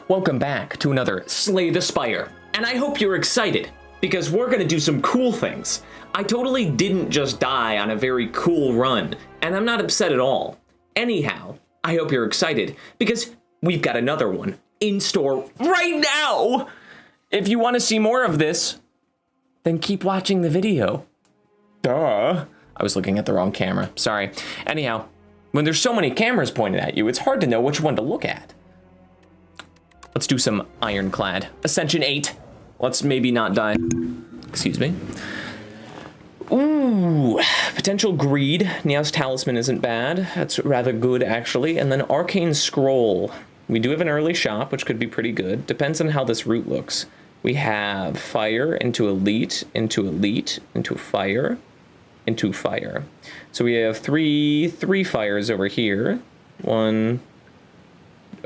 Welcome back to another Slay the Spire, and I hope you're excited, because we're gonna do some cool things. I totally didn't just die on a very cool run, and I'm not upset at all. Anyhow, I hope you're excited, because we've got another one in store right now! If you want to see more of this, then keep watching the video. Duh. I was looking at the wrong camera, sorry. Anyhow, when there's so many cameras pointed at you, it's hard to know which one to look at. Let's do some Ironclad. Ascension 8. Let's maybe not die. Excuse me. Ooh, potential greed. Neos Talisman isn't bad. That's rather good, actually. And then Arcane Scroll. We do have an early shop, which could be pretty good. Depends on how this route looks. We have fire into elite, into elite, into fire, into fire. So we have three fires over here. One.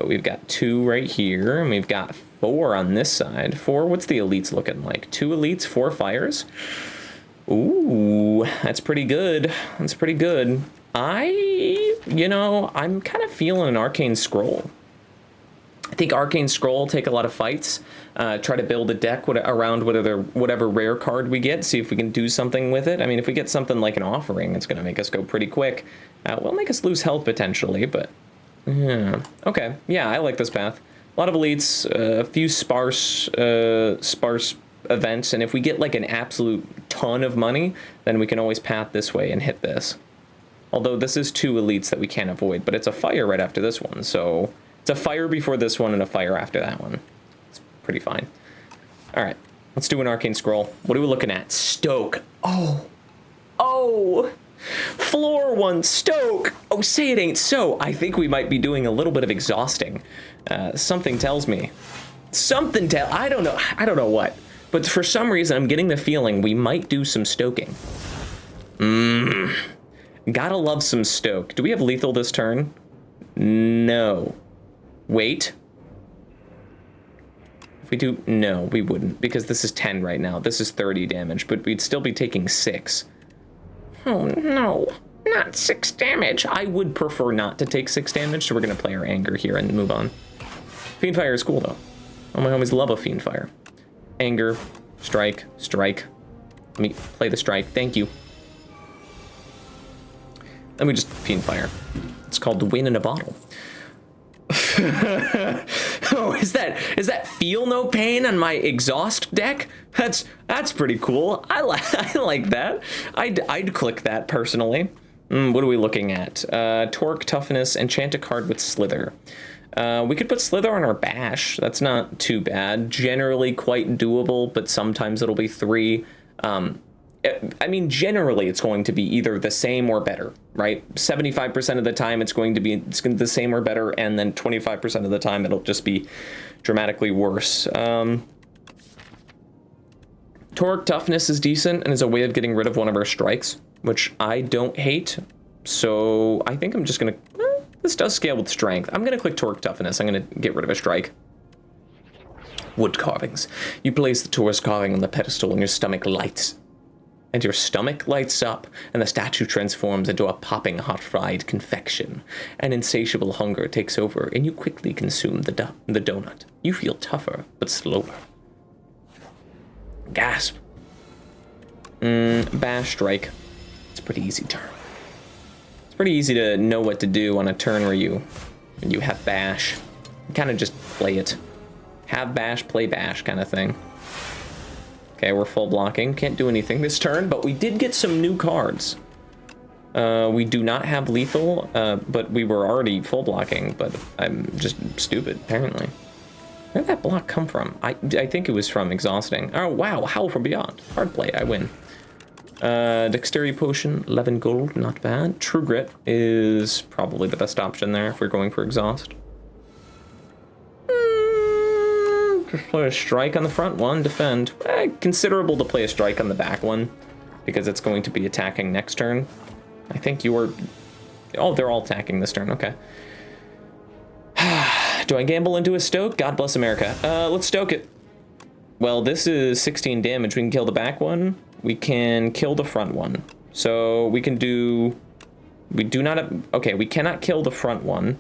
We've got 2 right here, and we've got 4 on this side. 4, what's the elites looking like? 2 elites, 4 fires? Ooh, that's pretty good. That's pretty good. I'm kind of feeling an Arcane Scroll. I think Arcane Scroll will take a lot of fights. Try to build a deck around whatever rare card we get, see if we can do something with it. I mean, if we get something like an Offering, it's going to make us go pretty quick. Will make us lose health potentially, but... yeah. Okay. Yeah, I like this path. A lot of elites, a few sparse events, and if we get like an absolute ton of money, then we can always path this way and hit this. Although this is 2 elites that we can't avoid, but it's a fire right after this one, so it's a fire before this one and a fire after that one. It's pretty fine. All right, let's do an Arcane Scroll. What are we looking at? Stoke. Oh. Floor 1 Stoke. Oh, say it ain't so. I think we might be doing a little bit of exhausting. Something tells me. I don't know what. But for some reason, I'm getting the feeling we might do some stoking. Gotta love some stoke. Do we have lethal this turn? No. Wait. If we do, no, we wouldn't, because this is 10 right now. This is 30 damage, but we'd still be taking 6. Oh no, not 6 damage. I would prefer not to take 6 damage, so we're gonna play our anger here and move on. Fiendfire is cool though. Oh, my homies love a Fiendfire. Anger, strike, strike. Let me play the strike, thank you. Let me just Fiendfire. It's called the win in a bottle. Oh, is that feel no pain on my exhaust deck? That's pretty cool. I like that. I'd click that personally. What are we looking at? Torque, toughness, enchant a card with slither. We could put slither on our bash. That's not too bad. Generally quite doable, but sometimes it'll be 3. I mean, generally it's going to be either the same or better, right? 75% of the time it's going to be the same or better, and then 25% of the time it'll just be dramatically worse. Torque toughness is decent and is a way of getting rid of one of our strikes, which I don't hate. So I think I'm just gonna, this does scale with strength. I'm gonna click torque toughness. I'm gonna get rid of a strike. Wood carvings. You place the Taurus carving on the pedestal and your stomach lights. And your stomach lights up, and the statue transforms into a popping hot fried confection. An insatiable hunger takes over, and you quickly consume the donut. You feel tougher, but slower. Gasp. Bash strike. It's a pretty easy turn. It's pretty easy to know what to do on a turn where you have bash. You kind of just play it. Have bash, play bash kind of thing. Okay, we're full blocking. Can't do anything this turn, but we did get some new cards. We do not have lethal, but we were already full blocking, but I'm just stupid, apparently. Where did that block come from? I think it was from exhausting. Oh, wow, Howl from Beyond. Hard play, I win. Dexterity Potion, 11 gold, not bad. True Grit is probably the best option there if we're going for exhaust. Just play a strike on the front one, defend. Considerable to play a strike on the back one, because it's going to be attacking next turn. I think you were... Oh, they're all attacking this turn, okay. Do I gamble into a stoke? God bless America. Let's stoke it. Well, this is 16 damage. We can kill the back one. We can kill the front one. So we can do... We do not... Okay, we cannot kill the front one.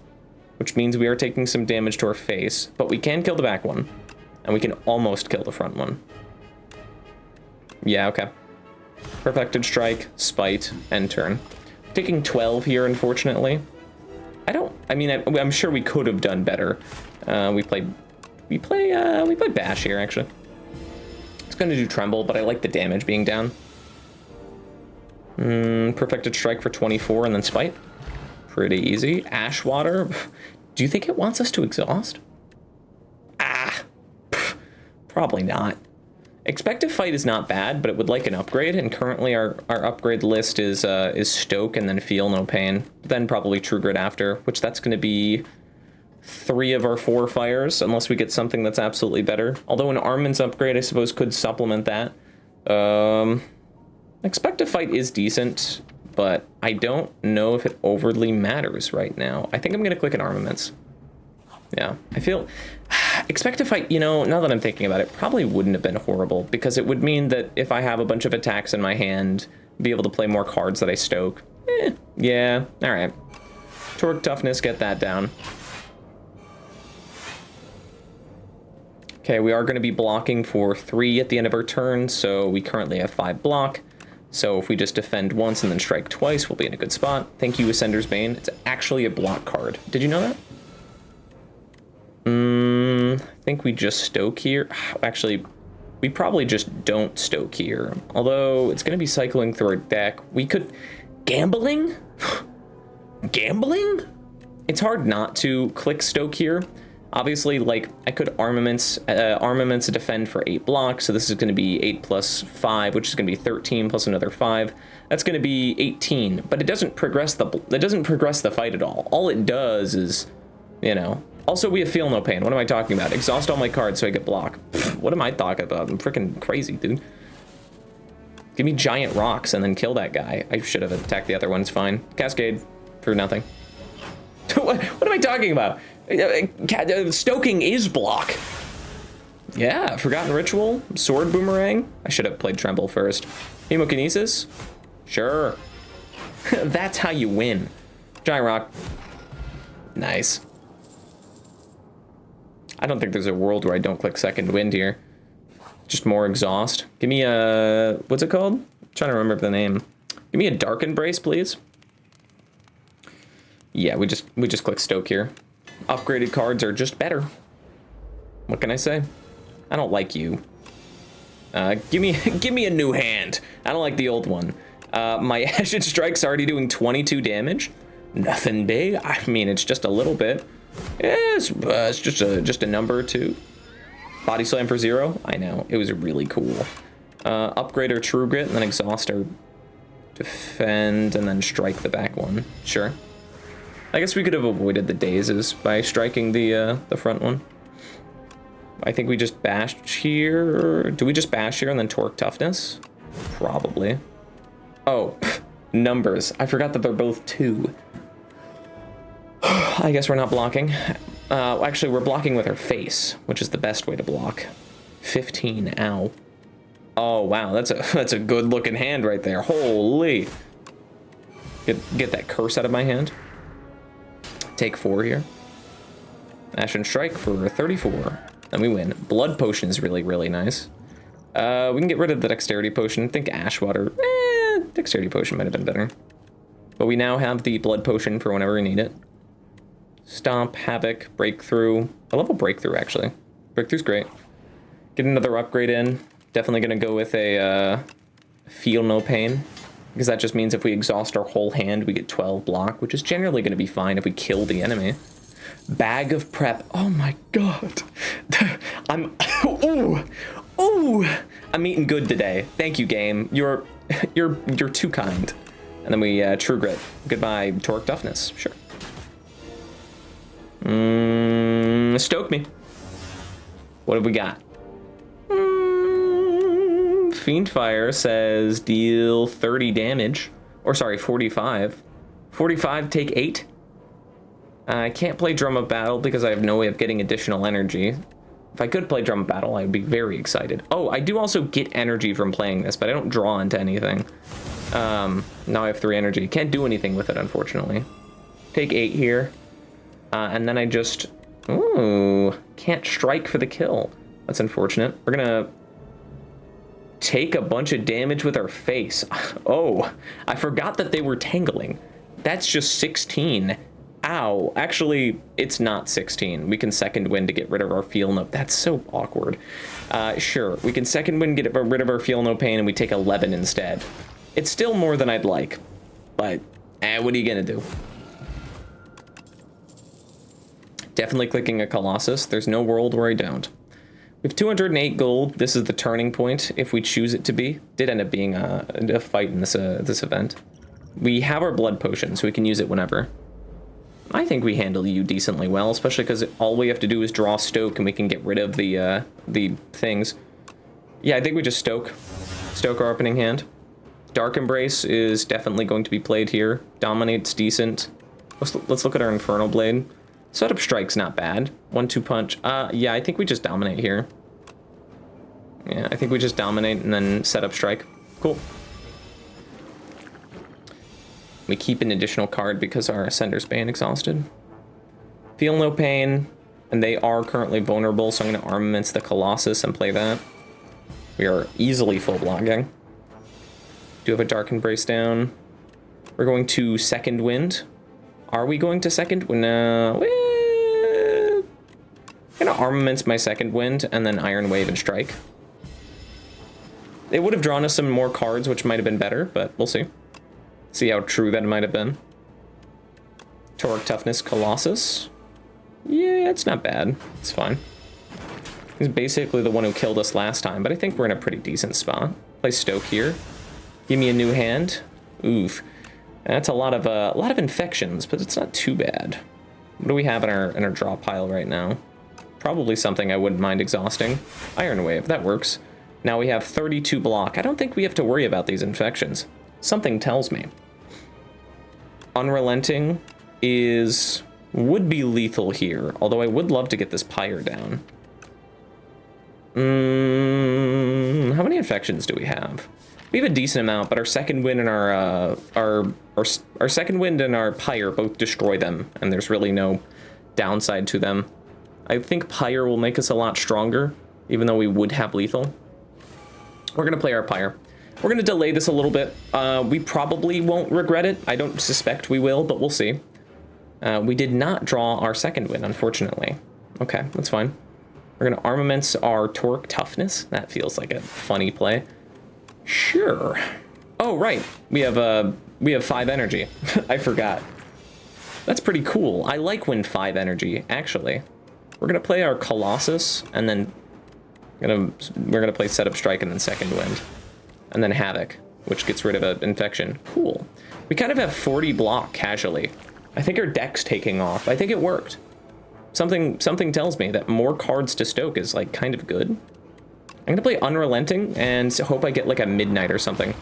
which means we are taking some damage to our face, but we can kill the back one, and we can almost kill the front one. Yeah, okay. Perfected Strike, Spite, end turn. Taking 12 here, unfortunately. I'm sure we could have done better. We played Bash here, actually. It's gonna do Tremble, but I like the damage being down. Perfected Strike for 24 and then Spite. Pretty easy. Ashwater. Do you think it wants us to exhaust? Probably not. Expected Fight is not bad, but it would like an upgrade, and currently our upgrade list is Stoke and then Feel No Pain, then probably True Grit after, which that's going to be 3 of our 4 fires, unless we get something that's absolutely better. Although an Armaments upgrade, I suppose, could supplement that. Expected Fight is decent, but I don't know if it overly matters right now. I think I'm going to click an Armaments. Yeah, I feel... Expected Fight, you know, now that I'm thinking about it, probably wouldn't have been horrible, because it would mean that if I have a bunch of attacks in my hand, be able to play more cards that I stoke. Yeah, alright. Torque Toughness, get that down. Okay, we are going to be blocking for 3 at the end of our turn, so we currently have 5 block. So if we just defend once and then strike twice, we'll be in a good spot. Thank you, Ascender's Bane. It's actually a block card. Did you know that? I think we just stoke here. Actually, we probably just don't stoke here. Although it's going to be cycling through our deck. We could... Gambling? Gambling? It's hard not to click stoke here. Obviously, like, I could armaments defend for 8 blocks, so this is going to be 8 plus 5, which is going to be 13 plus another 5. That's going to be 18, but it doesn't progress the fight at all. All it does is, you know. Also, we have Feel No Pain. What am I talking about? Exhaust all my cards so I get block. What am I talking about? I'm freaking crazy, dude. Give me giant rocks and then kill that guy. I should have attacked the other one. It's fine. Cascade for nothing. What am I talking about? Stoking is block. Yeah, Forgotten Ritual, Sword Boomerang. I should have played Tremble first. Hemokinesis? Sure. That's how you win. Giant Rock. Nice. I don't think there's a world where I don't click Second Wind here. Just more exhaust. Give me a... What's it called? I'm trying to remember the name. Give me a Dark Embrace, please. Yeah, we just click Stoke here. Upgraded cards are just better. What can I say? I don't like you. Give me a new hand. I don't like the old one. My Ashen Strike's already doing 22 damage. Nothing big. I mean, it's just a little bit. Yeah, it's just a number or 2. Body Slam for 0. I know. It was really cool. Upgrade our True Grit and then exhaust our defend and then strike the back one. Sure. I guess we could have avoided the dazes by striking the front one. I think we just bashed here. Do we just bash here and then Torque Toughness? Probably. Oh, numbers. I forgot that they're both 2. I guess we're not blocking. Actually, we're blocking with our face, which is the best way to block. 15, ow. Oh, wow, that's a good looking hand right there. Holy. Get that curse out of my hand. Take 4 here. Ashen Strike for 34. And we win. Blood Potion is really, really nice. We can get rid of the Dexterity Potion. I think Ashwater. Dexterity Potion might have been better. But we now have the Blood Potion for whenever we need it. Stomp, Havoc, Breakthrough. I love a Breakthrough, actually. Breakthrough's great. Get another upgrade in. Definitely going to go with a Feel No Pain. Because that just means if we exhaust our whole hand, we get 12 block, which is generally going to be fine if we kill the enemy. Bag of Prep. Oh my god. I'm... Ooh. I'm eating good today. Thank you, game. You're too kind. And then we True Grit. Goodbye, Torque Toughness. Sure. Stoke me. What have we got? Fiend Fire says deal 30 damage. Or sorry, 45. 45, take 8. I can't play Drum of Battle because I have no way of getting additional energy. If I could play Drum of Battle, I would be very excited. Oh, I do also get energy from playing this, but I don't draw into anything. Now I have 3 energy. Can't do anything with it, unfortunately. Take 8 here. And then I just... Ooh, can't strike for the kill. That's unfortunate. We're gonna take a bunch of damage with our face. Oh, I forgot that they were tangling. That's just 16. Ow. Actually, it's not 16. We can second wind to get rid of our feel no... That's so awkward. Sure, we can second wind, get rid of our feel no pain, and we take 11 instead. It's still more than I'd like, but what are you gonna do? Definitely clicking a Colossus. There's no world where I don't. We have 208 gold. This is the turning point, if we choose it to be. Did end up being a fight in this event. We have our blood potion, so we can use it whenever. I think we handle you decently well, especially because all we have to do is draw Stoke, and we can get rid of the things. Yeah, I think we just Stoke our opening hand. Dark Embrace is definitely going to be played here. Dominate's decent. Let's look at our Infernal Blade. Setup Strike's not bad. 1-2 punch. Yeah, I think we just dominate here. Yeah, I think we just dominate and then Setup Strike. Cool. We keep an additional card because our Ascender's Bane exhausted. Feel no pain, and they are currently vulnerable, so I'm going to Armaments the Colossus and play that. We are easily full blocking. Do have a Dark Embrace down. We're going to Second Wind. Are we going to Second Wind? No. I'm going to Armaments my Second Wind and then Iron Wave and Strike. It would have drawn us some more cards, which might have been better, but we'll see. See how true that might have been. Toric Toughness Colossus. Yeah, it's not bad. It's fine. He's basically the one who killed us last time, but I think we're in a pretty decent spot. Play Stoke here. Give me a new hand. Oof. That's a lot of infections, but it's not too bad. What do we have in our draw pile right now? Probably something I wouldn't mind exhausting. Iron Wave, that works. Now we have 32 block. I don't think we have to worry about these infections. Something tells me. Unrelenting would be lethal here, although I would love to get this Pyre down. How many infections do we have? We have a decent amount, but our Second Wind and our Second Wind and our Pyre both destroy them, and there's really no downside to them. I think Pyre will make us a lot stronger, even though we would have lethal. We're gonna play our Pyre. We're gonna delay this a little bit. We probably won't regret it. I don't suspect we will, but we'll see. We did not draw our Second Wind, unfortunately. Okay, that's fine. We're gonna Armaments our Toric Toughness. That feels like a funny play. Sure. Oh, right. We have 5 energy. I forgot. That's pretty cool. I like when 5 energy, actually. We're gonna play our Colossus, and then we're gonna play Setup Strike and then Second Wind. And then Havoc, which gets rid of an infection. Cool. We kind of have 40 block casually. I think our deck's taking off. I think it worked. Something tells me that more cards to Stoke is like kind of good. I'm gonna play Unrelenting and hope I get like a Midnight or something.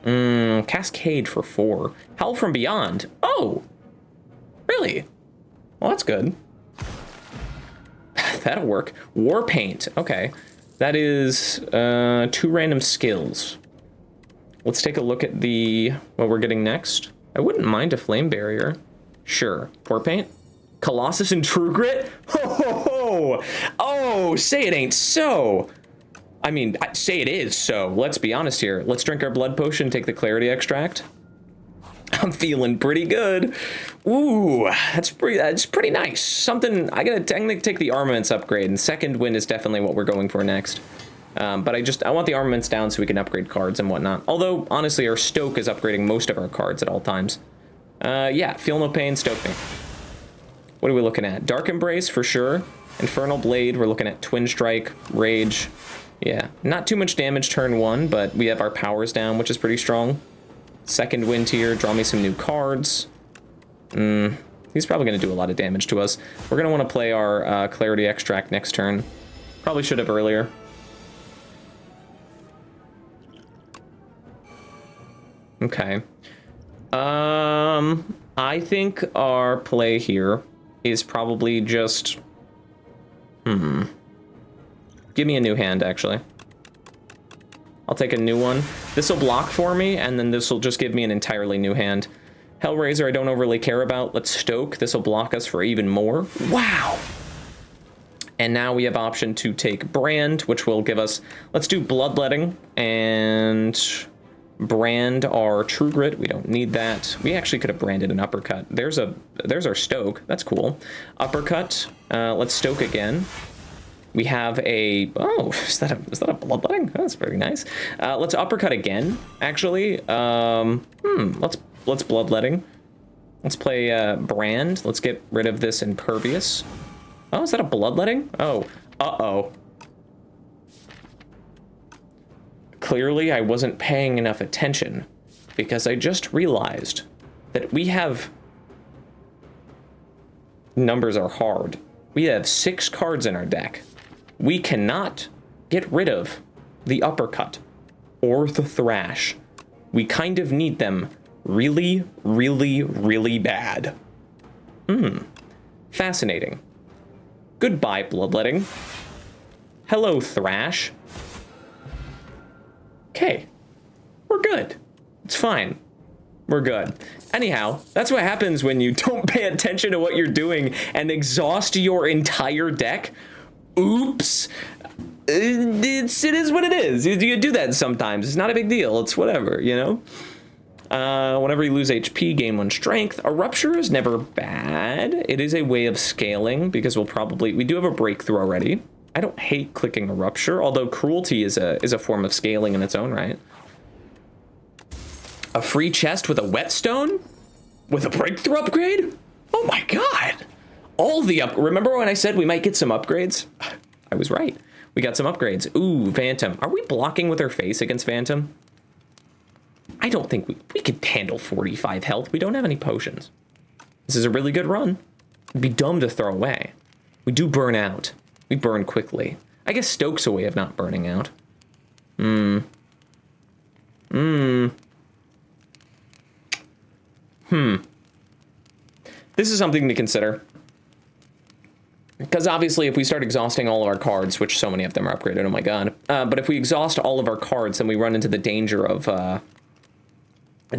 Cascade for 4. Howl from Beyond. Oh! Really? Well, that's good. That'll work. War Paint. Okay. That is 2 random skills. Let's take a look at what we're getting next. I wouldn't mind a Flame Barrier. Sure. War Paint? Colossus and True Grit? Ho ho ho! Oh, say it ain't so! I mean, say it is so. Let's be honest here. Let's drink our blood potion, take the Clarity Extract. I'm feeling pretty good. Ooh, that's pretty nice. Something, I'm gonna take the Armaments upgrade, and Second Wind is definitely what we're going for next. But I want the Armaments down so we can upgrade cards and whatnot. Although, honestly, our Stoke is upgrading most of our cards at all times. Yeah, Feel No Pain, Stoke me. What are we looking at? Dark Embrace for sure. Infernal Blade, we're looking at Twin Strike, Rage. Yeah, not too much damage turn 1, but we have our powers down, which is pretty strong. Second Wind here, draw me some new cards. He's probably going to do a lot of damage to us. We're going to want to play our Clarity Extract next turn. Probably should have earlier. Okay. I think our play here is probably just... Give me a new hand, actually. I'll take a new one. This will block for me, and then this will just give me an entirely new hand. Hellraiser I don't overly care about. Let's Stoke. This will block us for even more. Wow. And now we have option to take Brand, which will give us, let's do Bloodletting and brand our True Grit. We don't need that. We actually could have branded an Uppercut. There's our Stoke. That's cool. Uppercut. Let's Stoke again. We have a, oh, is that a Bloodletting? That's very nice. Let's Uppercut again, actually. Let's Bloodletting. Let's play Brand. Let's get rid of this Impervious. Oh, is that a Bloodletting? Oh, uh-oh. Clearly, I wasn't paying enough attention because I just realized that we have... Numbers are hard. We have 6 cards in our deck. We cannot get rid of the Uppercut or the Thrash. We kind of need them really, really, really bad. Fascinating. Goodbye, Bloodletting. Hello, Thrash. Okay. We're good. It's fine. We're good. Anyhow, that's what happens when you don't pay attention to what you're doing and exhaust your entire deck. Oops. It is what it is. You do that sometimes. It's not a big deal. It's whatever, you know? Whenever you lose HP, gain 1 strength. A Rupture is never bad. It is a way of scaling because we do have a Breakthrough already. I don't hate clicking a Rupture, although Cruelty is a form of scaling in its own right. A free chest with a Whetstone? With a Breakthrough upgrade? Oh my god! Remember when I said we might get some upgrades? I was right. We got some upgrades. Ooh, Phantom. Are we blocking with our face against Phantom? I don't think we could handle 45 health. We don't have any potions. This is a really good run. It'd be dumb to throw away. We do burn out. We burn quickly. I guess Stoke's a way of not burning out. This is something to consider. Because obviously if we start exhausting all of our cards, which so many of them are upgraded, oh my god. But if we exhaust all of our cards, then we run into the danger of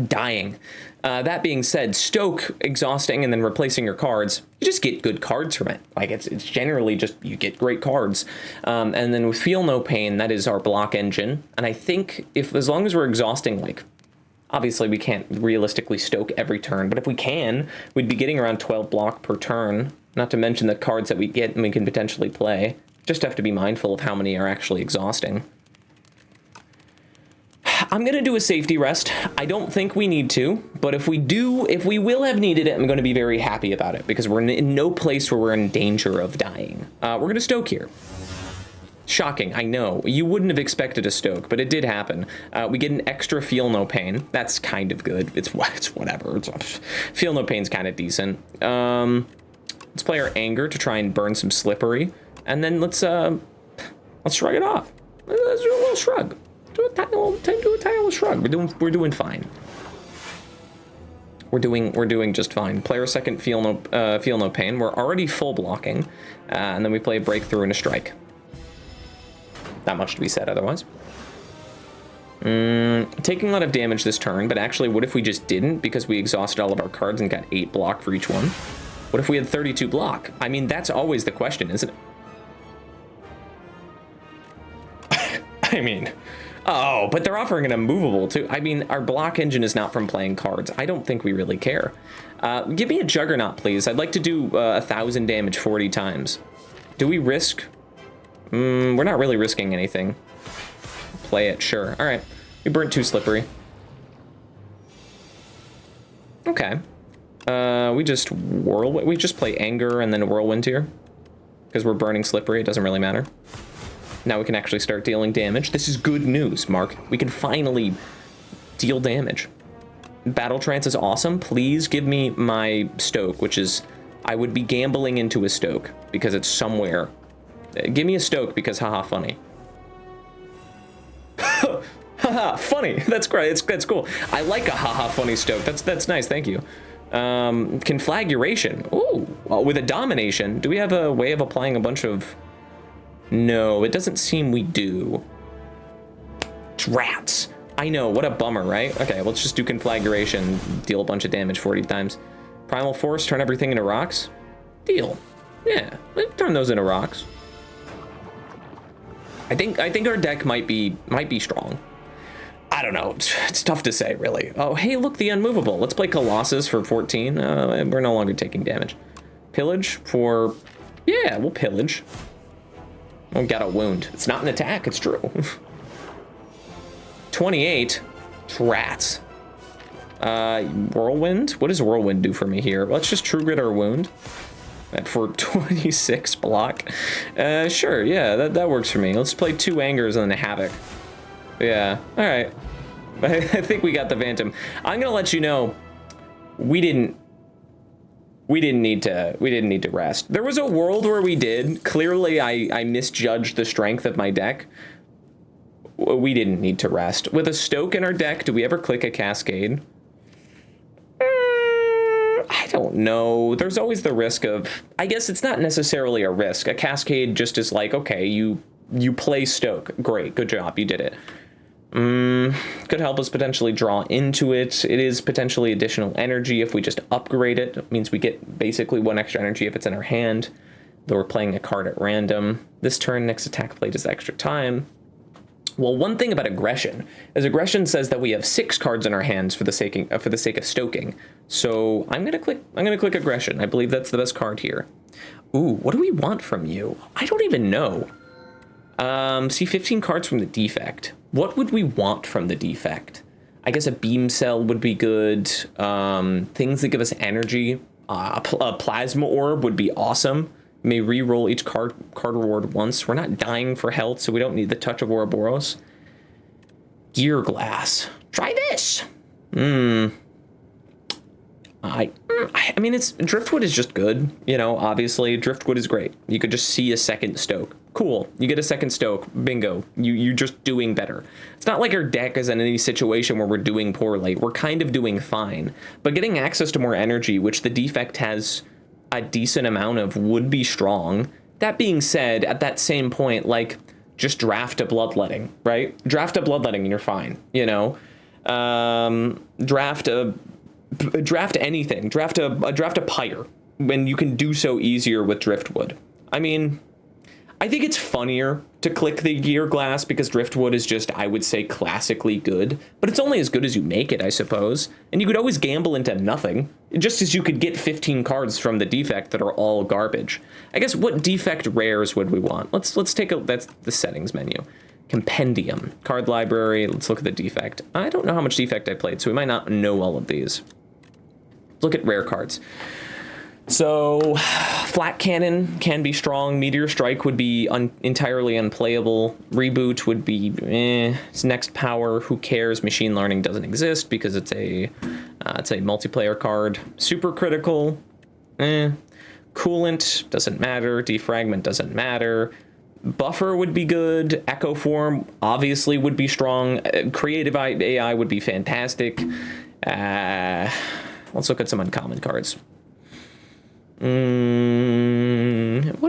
dying. That being said, Stoke exhausting and then replacing your cards, you just get good cards from it. Like it's generally just, you get great cards. And then with Feel No Pain, that is our block engine. And I think as long as we're exhausting, like, obviously we can't realistically Stoke every turn, but if we can, we'd be getting around 12 block per turn. Not to mention the cards that we get and we can potentially play. Just have to be mindful of how many are actually exhausting. I'm going to do a safety rest. I don't think we need to, but if we will have needed it, I'm going to be very happy about it because we're in no place where we're in danger of dying. We're going to Stoke here. Shocking, I know. You wouldn't have expected a Stoke, but it did happen. We get an extra Feel No Pain. That's kind of good. It's whatever. Feel No Pain's kind of decent. Let's play our Anger to try and burn some Slippery, and then let's shrug it off. Let's do a little shrug. Do a tiny little shrug. We're doing fine. We're doing just fine. Play our second Feel No Pain. We're already full blocking, and then we play a Breakthrough and a Strike. Not much to be said otherwise. Taking a lot of damage this turn, but actually, what if we just didn't because we exhausted all of our cards and got 8 block for each one? What if we had 32 block? I mean, that's always the question, isn't it? I mean, oh, but they're offering an immovable too. I mean, our block engine is not from playing cards. I don't think we really care. Give me a Juggernaut, please. I'd like to do 1,000 damage 40 times. Do we risk? We're not really risking anything. Play it, sure. All right, we burnt 2 Slippery. Okay. We just play Anger and then Whirlwind here. Because we're burning Slippery, it doesn't really matter. Now we can actually start dealing damage. This is good news, Mark. We can finally deal damage. Battle Trance is awesome. Please give me my Stoke, which is... I would be gambling into a Stoke, because it's somewhere. Give me a Stoke, because haha, funny. Haha, funny. That's great. That's cool. I like a haha, funny Stoke. That's nice, thank you. Conflagration. Ooh, well, with a Domination. Do we have a way of applying a bunch of... No, it doesn't seem we do. Rats. I know, what a bummer, right? Okay, let's just do Conflagration, deal a bunch of damage 40 times. Primal Force, turn everything into rocks. Deal. Yeah, let's turn those into rocks. I think our deck might be strong. I don't know. It's tough to say, really. Oh, hey, look, the Unmovable. Let's play Colossus for 14. We're no longer taking damage. Pillage for... Yeah, we'll pillage. Oh, got a wound. It's not an attack, it's true. 28. Rats. Whirlwind? What does Whirlwind do for me here? Let's just True Grit our wound. For 26 block. Sure, yeah, that works for me. Let's play 2 Angers and then a Havoc. Yeah, all right. I think we got the Phantom. I'm gonna let you know, we didn't need to rest. There was a world where we did. Clearly, I misjudged the strength of my deck. We didn't need to rest. With a Stoke in our deck, do we ever click a Cascade? I don't know. There's always the risk of, I guess it's not necessarily a risk. A Cascade just is like, okay, you play Stoke. Great, good job, you did it. Could help us potentially draw into it. It is potentially additional energy if we just upgrade it. It means we get basically 1 extra energy if it's in our hand, though we're playing a card at random. This turn, next attack plate is extra time. Well, one thing about aggression is aggression says that we have 6 cards in our hands for the sake of stoking. So I'm gonna click aggression. I believe that's the best card here. Ooh, what do we want from you? I don't even know. See, 15 cards from the defect. What would we want from the defect? I guess a beam cell would be good. Things that give us energy. A plasma orb would be awesome. May re-roll each card reward once. We're not dying for health, so we don't need the touch of Ouroboros. Gear glass. Try this. I mean, Driftwood is just good. You know, obviously, Driftwood is great. You could just see a second Stoke. Cool. You get a second Stoke. Bingo. You're just doing better. It's not like our deck is in any situation where we're doing poorly. We're kind of doing fine. But getting access to more energy, which the defect has a decent amount of, would be strong. That being said, at that same point, like, just draft a Bloodletting, right? Draft a Bloodletting and you're fine, you know? Draft anything. Draft a Pyre when you can do so easier with Driftwood. I mean, I think it's funnier to click the Gear Glass because Driftwood is just, I would say, classically good, but it's only as good as you make it, I suppose. And you could always gamble into nothing, just as you could get 15 cards from the defect that are all garbage. I guess what defect rares would we want? Let's take that's the settings menu. Compendium, card library, let's look at the defect. I don't know how much defect I played, so we might not know all of these. Look at rare cards. So, Flat Cannon can be strong. Meteor Strike would be entirely unplayable. Reboot would be It's next power. Who cares? Machine Learning doesn't exist because it's a multiplayer card. Super Critical. Coolant doesn't matter. Defragment doesn't matter. Buffer would be good. Echo Form obviously would be strong. Creative AI would be fantastic. Let's look at some uncommon cards. What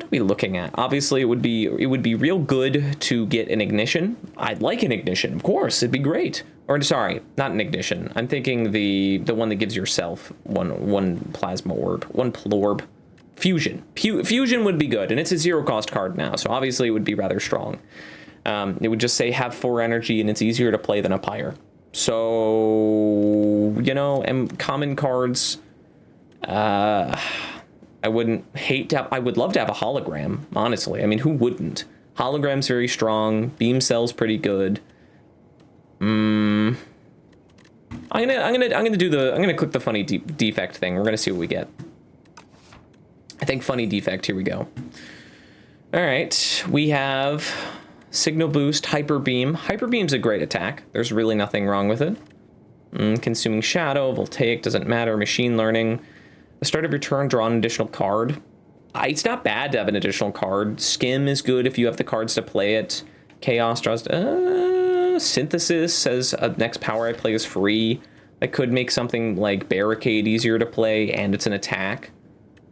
are we looking at? Obviously, it would be real good to get an Ignition. I'd like an Ignition, of course. It'd be great. Or sorry, not an Ignition. I'm thinking the one that gives yourself one plasma orb, one plorb. Fusion. Fusion would be good, and it's a 0-cost card now, so obviously it would be rather strong. It would just say have 4 energy, and it's easier to play than a Pyre. So, you know, and common cards. I wouldn't hate to have, I would love to have a hologram, honestly. I mean, who wouldn't? Hologram's very strong. Beam Cell's pretty good. I'm gonna click the funny defect thing. We're gonna see what we get. I think funny defect. Here we go. All right, we have Signal Boost, Hyper Beam. Hyper Beam's a great attack. There's really nothing wrong with it. Consuming Shadow, Voltaic doesn't matter. Machine Learning. The start of your turn, draw an additional card. It's not bad to have an additional card. Skim is good if you have the cards to play it. Chaos draws. Synthesis says next power I play is free. That could make something like Barricade easier to play, and it's an attack.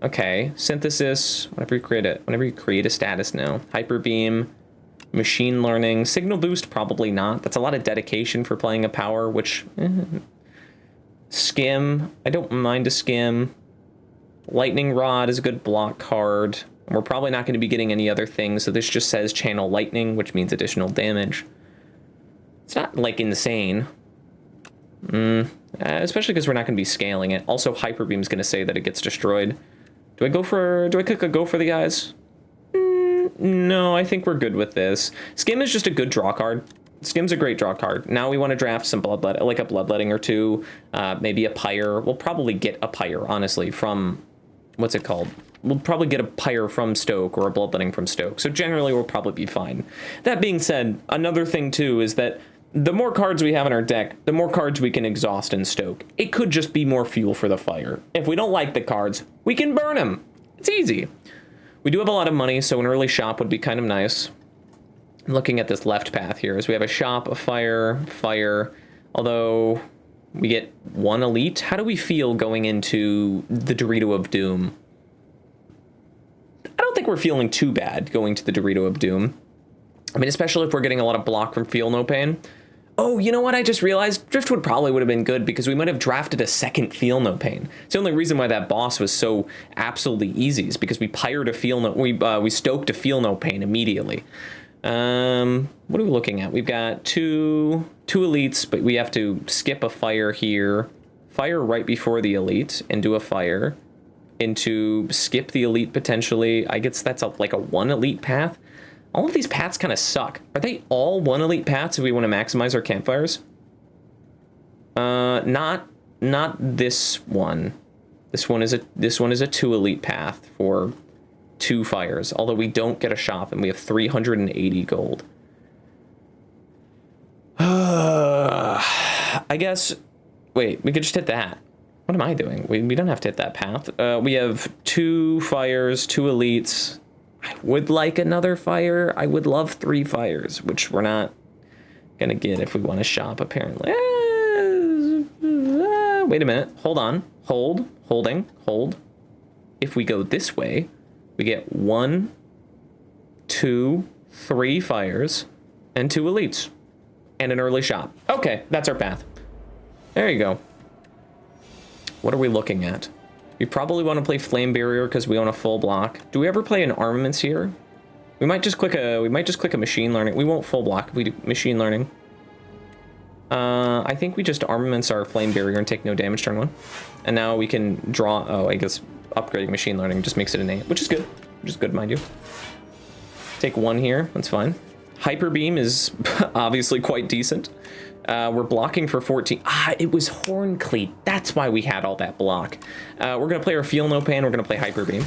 Okay, Synthesis. Whenever you create a status now. Hyper Beam. Machine learning. Signal boost, probably not. That's a lot of dedication for playing a power, which... Skim. I don't mind a skim. Lightning Rod is a good block card. We're probably not going to be getting any other things, so this just says Channel Lightning, which means additional damage. It's not, like, insane. Especially because we're not going to be scaling it. Also, Hyper Beam's going to say that it gets destroyed. Do I click a go for the eyes? No, I think we're good with this. Skim is just a good draw card. Skim's a great draw card. Now we want to draft some Bloodletting, like a Bloodletting or two, maybe a Pyre. We'll probably get a Pyre, honestly, from, what's it called? We'll probably get a Pyre from Stoke or a Bloodletting from Stoke. So generally we'll probably be fine. That being said, another thing too is that the more cards we have in our deck, the more cards we can exhaust in Stoke. It could just be more fuel for the fire. If we don't like the cards, we can burn them. It's easy. We do have a lot of money, so an early shop would be kind of nice. Looking at this left path here, is we have a shop, a fire, although we get one elite. How do we feel going into the Dorito of Doom? I don't think we're feeling too bad going to the Dorito of Doom. I mean, especially if we're getting a lot of block from Feel No Pain. Oh, you know what? I just realized Driftwood probably would have been good because we might have drafted a second Feel No Pain. It's the only reason why that boss was so absolutely easy is because we pyred a Feel No, we stoked a Feel No Pain immediately. What are we looking at? We've got two elites, but we have to skip a fire here, fire right before the elite, and do a fire, into skip the elite potentially. I guess that's like a one elite path. All of these paths kind of suck. Are they all one elite paths if we want to maximize our campfires? Not this one. This one is a two elite path for 2 fires, although we don't get a shop and we have 380 gold. I guess, wait, we could just hit that. What am I doing? We don't have to hit that path. We have 2 fires, 2 elites. I would like another fire. I would love 3 fires, which we're not gonna get if we want to shop, apparently. Wait a minute. Hold on. Hold. If we go this way, we get 1, 2, 3 fires and 2 elites and an early shop. Okay, that's our path. There you go. What are we looking at? We probably want to play Flame Barrier because we own a full block. Do we ever play an Armaments here? We might just click a Machine Learning. We won't full block if we do Machine Learning. I think we just Armaments our Flame Barrier and take no damage turn 1. And now we can draw, oh, I guess upgrading Machine Learning just makes it an 8, which is good, mind you. Take 1 here, that's fine. Hyper Beam is obviously quite decent. We're blocking for 14. It was Horn Cleat. That's why we had all that block. We're gonna play our Feel No Pain. We're gonna play Hyper Beam.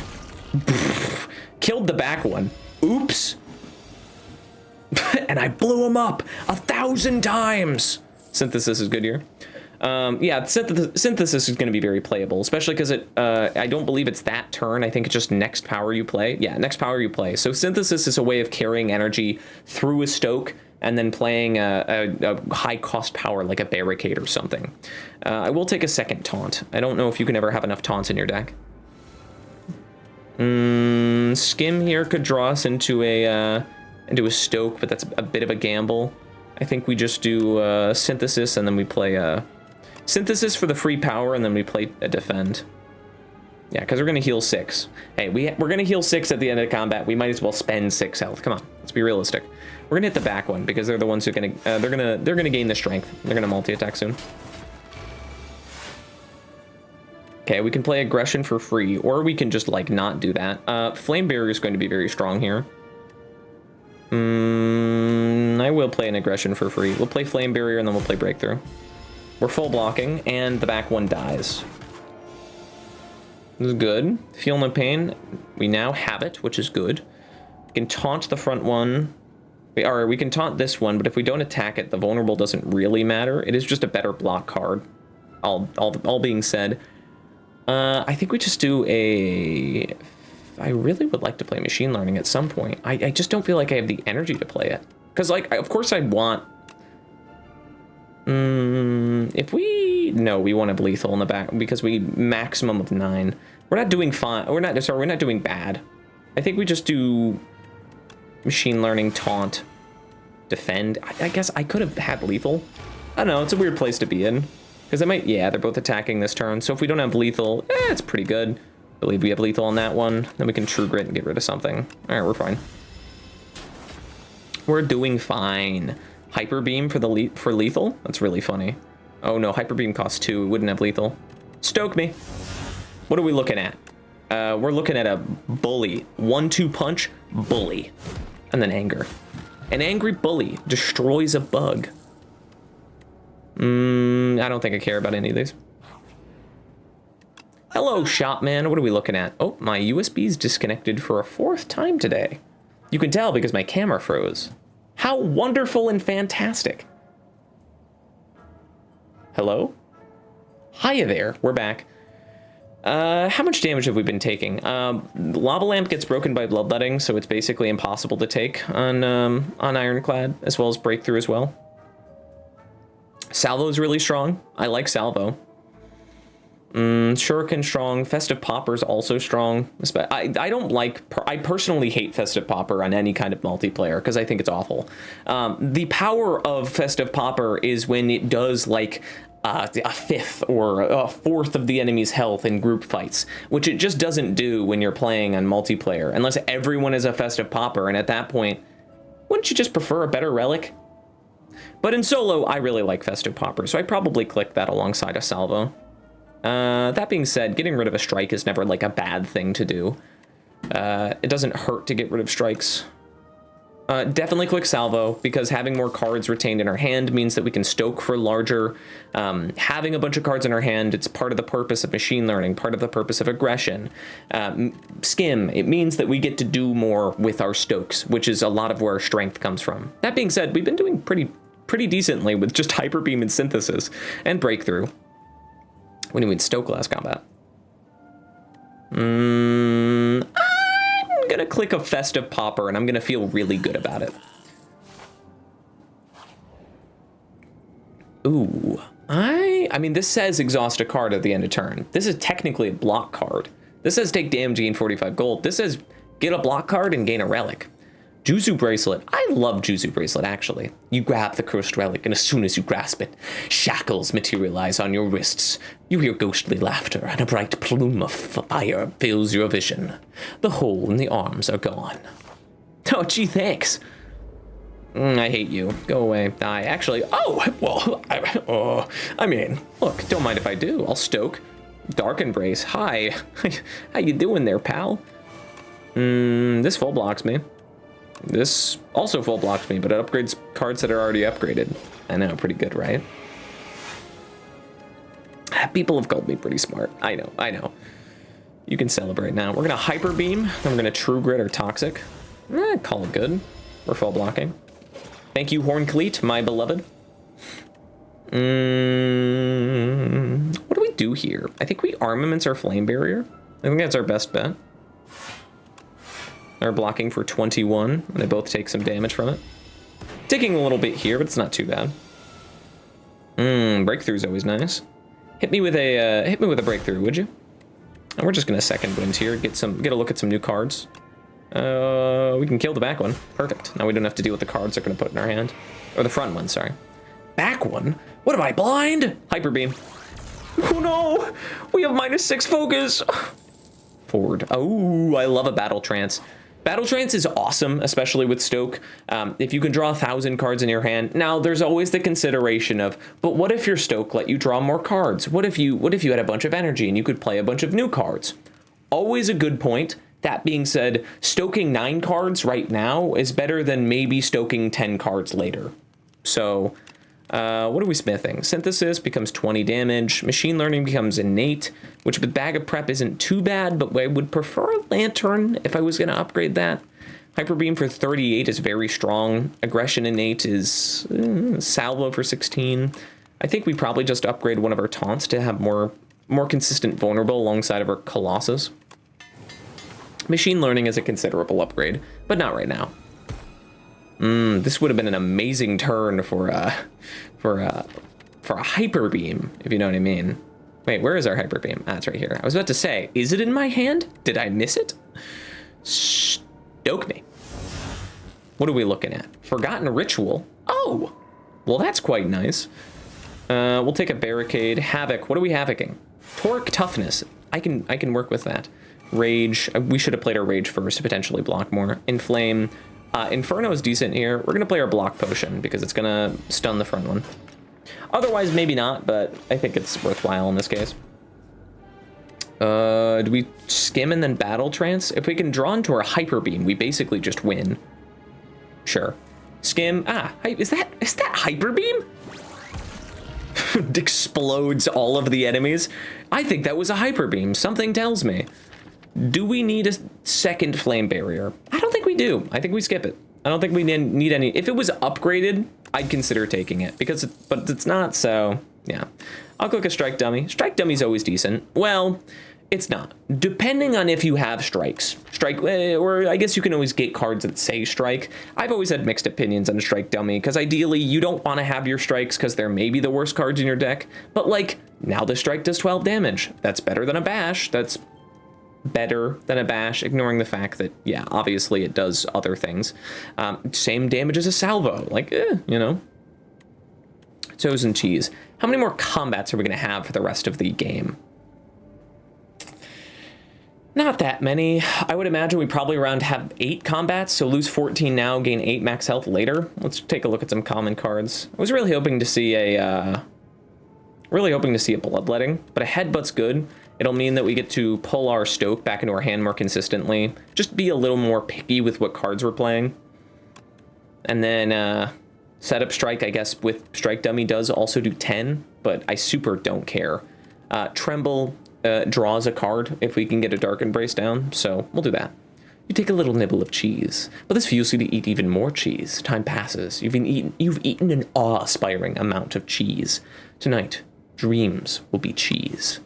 Killed the back one. Oops. And I blew him up 1,000 times. Synthesis is good here. Yeah, Synthesis is going to be very playable, especially because I don't believe it's that turn. I think it's just next power you play. Yeah, next power you play. So Synthesis is a way of carrying energy through a Stoke and then playing a high-cost power like a Barricade or something. I will take a second Taunt. I don't know if you can ever have enough Taunts in your deck. Skim here could draw us into a Stoke, but that's a bit of a gamble. I think we just do Synthesis and then we play Synthesis for the free power, and then we play a Defend. Yeah, because we're going to heal 6. Hey, we're going to heal 6 at the end of combat. We might as well spend 6 health. Come on, let's be realistic. We're going to hit the back one because they're the ones who are going to they're going to gain the strength. They're going to multi-attack soon. Okay, we can play Aggression for free, or we can just like not do that. Flame Barrier is going to be very strong here. I will play an Aggression for free. We'll play Flame Barrier and then we'll play Breakthrough. We're full blocking, and the back one dies. This is good. Feel No Pain. We now have it, which is good. We can taunt the front one. We can taunt this one, but if we don't attack it, the vulnerable doesn't really matter. It is just a better block card. All being said, I think we just do a... I really would like to play Machine Learning at some point. I just don't feel like I have the energy to play it. Because, like, of course I'd want... if we... No, we won't have lethal in the back because we maximum of 9. We're not doing fine. We're not doing bad. I think we just do Machine Learning, Taunt, defend. I guess I could have had lethal. I don't know, it's a weird place to be in. Because I might, yeah, they're both attacking this turn. So if we don't have lethal, it's pretty good. I believe we have lethal on that one. Then we can True Grit and get rid of something. All right, we're fine. We're doing fine. Hyper Beam for lethal? That's really funny. Oh no, Hyper Beam costs 2. We wouldn't have lethal. Stoke me. What are we looking at? We're looking at a bully. 1-2 punch, bully. And then anger. An angry bully destroys a bug. I don't think I care about any of these. Hello, Shopman. What are we looking at? Oh, my USB's disconnected for a 4th time today. You can tell because my camera froze. How wonderful and fantastic. Hello? Hiya there. We're back. How much damage have we been taking? Lava Lamp gets broken by Bloodletting, so it's basically impossible to take on Ironclad, as well as Breakthrough as well. Salvo's really strong. I like Salvo. Shuriken strong. Festive Popper's also strong. I don't like... I personally hate Festive Popper on any kind of multiplayer because I think it's awful. The power of Festive Popper is when it does like a 5th or a 4th of the enemy's health in group fights, which it just doesn't do when you're playing on multiplayer unless everyone is a Festive Popper, and at that point, wouldn't you just prefer a better relic? But in solo, I really like Festive Popper, so I probably click that alongside a Salvo. That being said, getting rid of a strike is never like a bad thing to do. It doesn't hurt to get rid of strikes. Definitely click Salvo, because having more cards retained in our hand means that we can stoke for larger. Having a bunch of cards in our hand, it's part of the purpose of machine learning, part of the purpose of aggression. Skim, it means that we get to do more with our stokes, which is a lot of where our strength comes from. That being said, we've been doing pretty decently with just Hyper Beam and Synthesis and Breakthrough. When do we stoke last combat? I'm gonna click a Festive Popper and I'm gonna feel really good about it. Ooh, I mean, this says exhaust a card at the end of turn. This is technically a block card. This says take damage, gain 45 gold. This says get a block card and gain a relic. Juzu Bracelet. I love Juzu Bracelet, actually. You grab the cursed relic, and as soon as you grasp it, shackles materialize on your wrists. You hear ghostly laughter, and a bright plume of fire fills your vision. The hole in the arms are gone. Oh, gee, thanks. I hate you. Go away. Die. Actually, I mean, look, don't mind if I do. I'll stoke. Dark Embrace. Hi. How you doing there, pal? This full blocks me. This also full blocks me, but it upgrades cards that are already upgraded. I know, pretty good, right? People have called me pretty smart. I know. You can celebrate now. We're gonna Hyper Beam, then we're gonna True Grit or Toxic. Call it good. We're full blocking. Thank you, Horncleat, my beloved. What do we do here? I think we armaments our Flame Barrier. I think that's our best bet. They're blocking for 21, and they both take some damage from it. Taking a little bit here, but it's not too bad. Breakthrough's always nice. Hit me with a breakthrough, would you? And we're just gonna second wind here, get a look at some new cards. We can kill the back one. Perfect. Now we don't have to deal with the cards they're gonna put in our hand. Or the front one, sorry. Back one? What am I, blind? Hyper Beam. Oh no! We have -6 focus! Forward. Oh, I love a Battle Trance. Battle Trance is awesome, especially with Stoke. If you can draw 1,000 cards in your hand, now there's always the consideration of, but what if your Stoke let you draw more cards? What if you had a bunch of energy and you could play a bunch of new cards? Always a good point. That being said, stoking 9 cards right now is better than maybe stoking 10 cards later. So, what are we smithing? Synthesis becomes 20 damage. Machine Learning becomes innate, which with Bag of Prep isn't too bad, but I would prefer a Lantern if I was going to upgrade that. Hyper Beam for 38 is very strong. Aggression innate is Salvo for 16. I think we probably just upgrade one of our taunts to have more consistent vulnerable alongside of our Colossus. Machine Learning is a considerable upgrade, but not right now. This would have been an amazing turn for a Hyper Beam, if you know what I mean. Wait, where is our Hyper Beam? Ah, it's right here. I was about to say, is it in my hand? Did I miss it? Stoke me. What are we looking at? Forgotten Ritual. Oh, well, that's quite nice. We'll take a Barricade. Havoc. What are we havocing? Torque Toughness. I can work with that. Rage. We should have played our Rage first to potentially block more. Inflame. Inferno is decent here. We're going to play our Block Potion because it's going to stun the front one. Otherwise, maybe not, but I think it's worthwhile in this case. Do we skim and then Battle Trance? If we can draw into our Hyper Beam, we basically just win. Sure. Skim. Is that Hyper Beam? Explodes all of the enemies. I think that was a Hyper Beam. Something tells me. Do we need a second Flame Barrier? I don't think we do. I think we skip it. I don't think we need any. If it was upgraded, I'd consider taking it but it's not. So yeah, I'll click a Strike Dummy. Strike Dummy's always decent. Well, it's not. Depending on if you have strikes. Or I guess you can always get cards that say strike. I've always had mixed opinions on a Strike Dummy, because ideally you don't want to have your strikes because they're maybe the worst cards in your deck. But like, now the strike does 12 damage. That's better than a bash. That's better than a bash, ignoring the fact that, yeah, obviously it does other things. Same damage as a salvo. Like, you know. Toes and cheese. How many more combats are we going to have for the rest of the game? Not that many. I would imagine we probably have 8 combats, so lose 14 now, gain 8 max health later. Let's take a look at some common cards. I was really hoping to see a Bloodletting, but a Headbutt's good. It'll mean that we get to pull our Stoke back into our hand more consistently. Just be a little more picky with what cards we're playing. And then Setup Strike, I guess, with Strike Dummy does also do 10, but I super don't care. Tremble draws a card if we can get a Dark Embrace down, so we'll do that. You take a little nibble of cheese, but this fuels you to eat even more cheese. Time passes. You've eaten an awe-inspiring amount of cheese. Tonight, dreams will be cheese.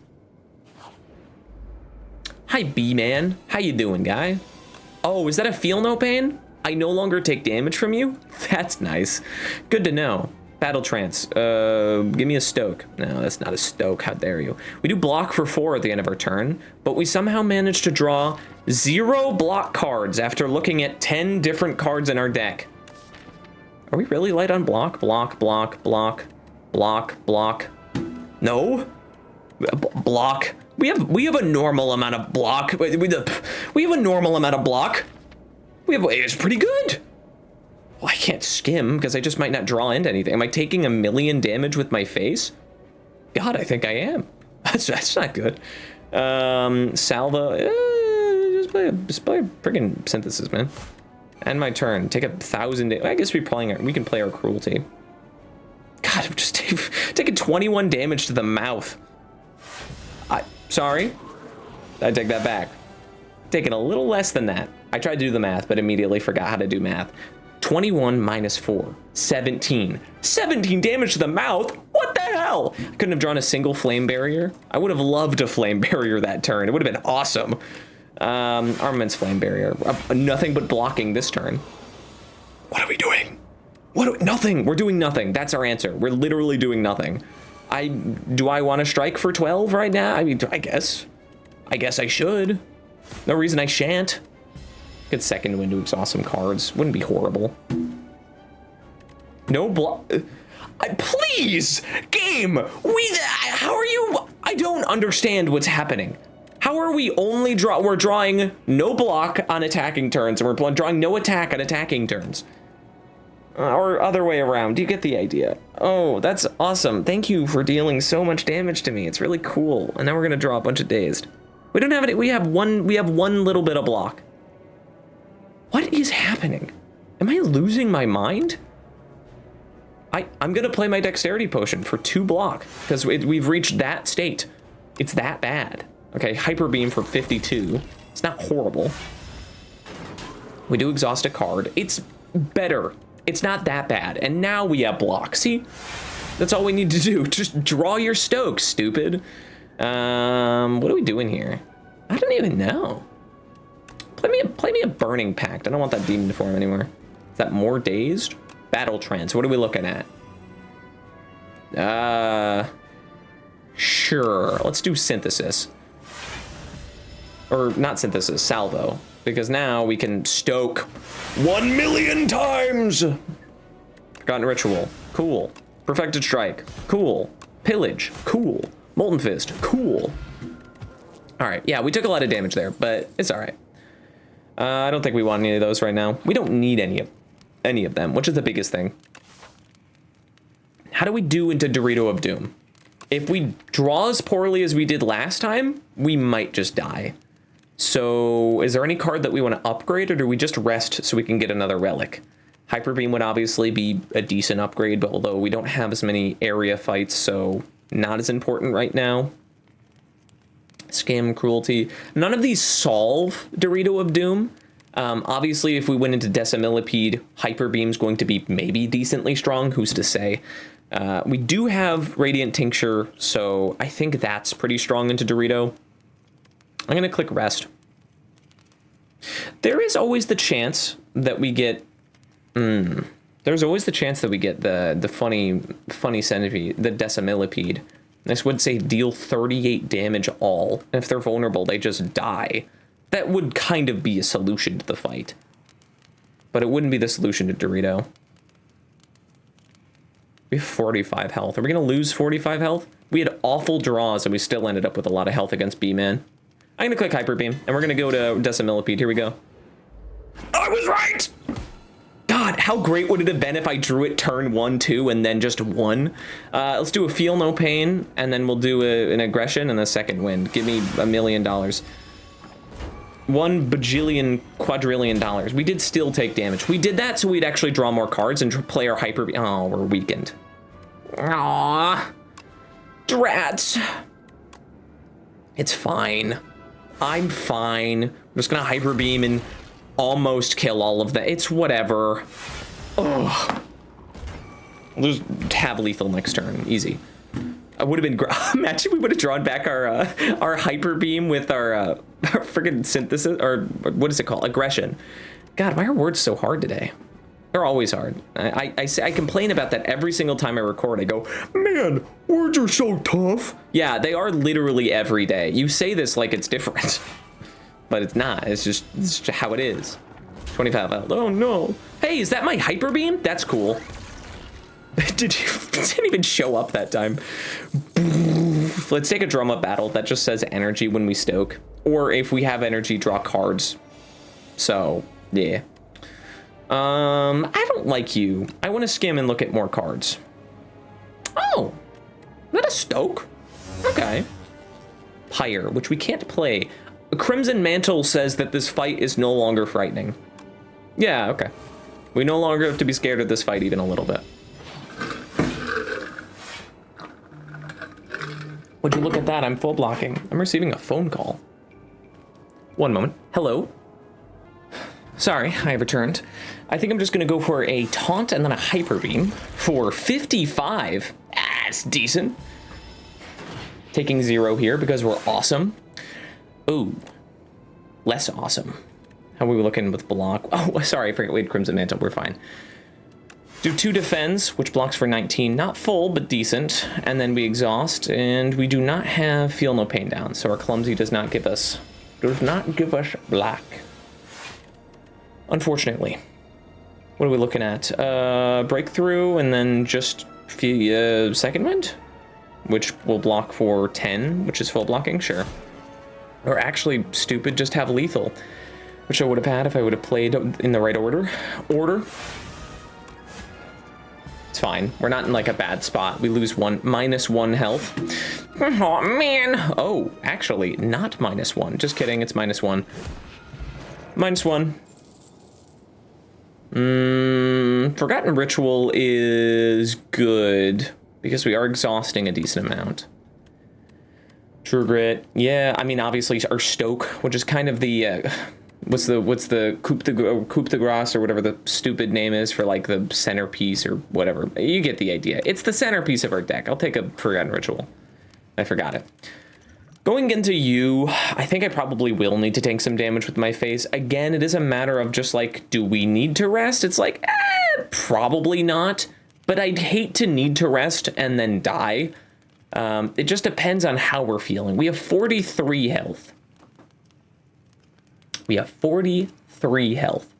Hi, B-Man. How you doing, guy? Oh, is that a Feel No Pain? I no longer take damage from you? That's nice. Good to know. Battle Trance. Give me a Stoke. No, that's not a Stoke. How dare you? We do block for 4 at the end of our turn, but we somehow managed to draw 0 block cards after looking at 10 different cards in our deck. Are we really light on block? Block, block, block, block, block. No? Block. We have a normal amount of block. We have a normal amount of block. It's pretty good. Well, I can't skim because I just might not draw into anything. Am I taking 1,000,000 damage with my face? God, I think I am. That's not good. Salvo. Just play a friggin' Synthesis, man. End my turn. Take 1,000. I guess we can play our Cruelty. God, I'm just taking 21 damage to the mouth. Sorry. I take that back. Taking a little less than that. I tried to do the math, but immediately forgot how to do math. 21 minus 4. 17. 17 damage to the mouth? What the hell? I couldn't have drawn a single Flame Barrier. I would have loved a Flame Barrier that turn. It would have been awesome. Armaments Flame Barrier. Nothing but blocking this turn. What are we doing? Nothing. We're doing nothing. That's our answer. We're literally doing nothing. Do I want to strike for 12 right now? I mean, I guess I should. No reason I shan't. Good second wind to exhaust some cards. Wouldn't be horrible. No block. Please, game. How are you? I don't understand what's happening. How are we we're drawing no block on attacking turns, and we're drawing no attack on attacking turns. Or other way around. Do you get the idea? Oh, that's awesome. Thank you for dealing so much damage to me. It's really cool. And now we're gonna draw a bunch of dazed. We don't have any. We have one little bit of block. What is happening? Am I losing my mind? I'm gonna play my Dexterity Potion for 2 block because we've reached that state. It's that bad. Okay, Hyper Beam for 52. It's not horrible. We do exhaust a card. It's better. It's not that bad. And now we have block. See? That's all we need to do. Just draw your Stoke, stupid. What are we doing here? I don't even know. Play me a Burning Pact. I don't want that demon form anymore. Is that more dazed? Battle Trance. What are we looking at? Sure. Let's do Synthesis. Or not Synthesis, Salvo. because now we can Stoke 1 million times. Forgotten Ritual, cool. Perfected Strike, cool. Pillage, cool. Molten Fist, cool. All right, yeah, we took a lot of damage there, but it's all right. I don't think we want any of those right now. We don't need any of them, which is the biggest thing. How do we do into Dorito of Doom? If we draw as poorly as we did last time, we might just die. So is there any card that we want to upgrade, or do we just rest so we can get another relic? Hyper Beam would obviously be a decent upgrade, but although we don't have as many area fights, so not as important right now. Scam, Cruelty. None of these solve Dorito of Doom. Obviously, if we went into Decimillipede, Hyper Beam's going to be maybe decently strong. Who's to say? We do have Radiant Tincture, so I think that's pretty strong into Dorito. I'm going to click Rest. There is always the chance that we get... There's always the chance that we get the funny centipede, the Decimillipede. This would say deal 38 damage all. And if they're vulnerable, they just die. That would kind of be a solution to the fight. But it wouldn't be the solution to Dorito. We have 45 health. Are we going to lose 45 health? We had awful draws and we still ended up with a lot of health against B-Man. I'm going to click Hyper Beam and we're going to go to Decimillipede. Here we go. I was right! God, how great would it have been if I drew it turn 1, 2, and then just 1? Let's do a Feel No Pain, and then we'll do an Aggression and a second Wind. Give me $1 million. $1 bajillion quadrillion dollars. We did still take damage. We did that so we'd actually draw more cards and play our Hyper... Oh, we're weakened. Aww. Drats. It's fine. I'm fine. I'm just gonna Hyper Beam and almost kill all of that. It's whatever. Oh, we'll just have lethal next turn. Easy. I would have been. Imagine we would have drawn back our Hyper Beam with our friggin' synthesis, or what is it called? Aggression. God, why are words so hard today? They're always hard. I complain about that every single time I record. I go, man, words are so tough. Yeah, they are literally every day. You say this like it's different. But it's not. It's just how it is. 25 health. Oh no. Hey, is that my Hyper Beam? That's cool. It didn't even show up that time. Let's take a drum up battle. That just says energy when we stoke. Or if we have energy, draw cards. So, yeah. I don't like you. I want to skim and look at more cards. Oh. Is that a stoke? Okay. Pyre, which we can't play. Crimson Mantle says that this fight is no longer frightening. Yeah, okay. We no longer have to be scared of this fight even a little bit. Would you look at that? I'm full blocking. I'm receiving a phone call. One moment. Hello. Sorry, I returned. I think I'm just gonna go for a taunt and then a Hyper Beam for 55. That's decent. Taking 0 here because we're awesome. Ooh, less awesome. How are we looking with block? Oh, sorry, I forgot we had Crimson Mantle. We're fine. Do 2 defends, which blocks for 19. Not full, but decent. And then we exhaust, and we do not have Feel No Pain down, so our Clumsy does not give us black. Unfortunately. What are we looking at? Breakthrough, and then just Second Wind, which will block for 10, which is full blocking, sure. Or actually, stupid, just have lethal, which I would have had if I would have played in the right order. It's fine. We're not in like a bad spot. We lose -1 health. Oh man. Oh, actually, not -1. Just kidding. It's -1. -1. Forgotten Ritual is good because we are exhausting a decent amount. True Grit, yeah. I mean, obviously our Stoke, which is kind of the what's the coup de grace or whatever the stupid name is for like the centerpiece or whatever. You get the idea. It's the centerpiece of our deck. I'll take a Forgotten Ritual. I forgot it. Going into you, I think I probably will need to take some damage with my face. Again, it is a matter of just like, do we need to rest? It's like, probably not. But I'd hate to need to rest and then die. It just depends on how we're feeling. We have 43 health. We have 43 health.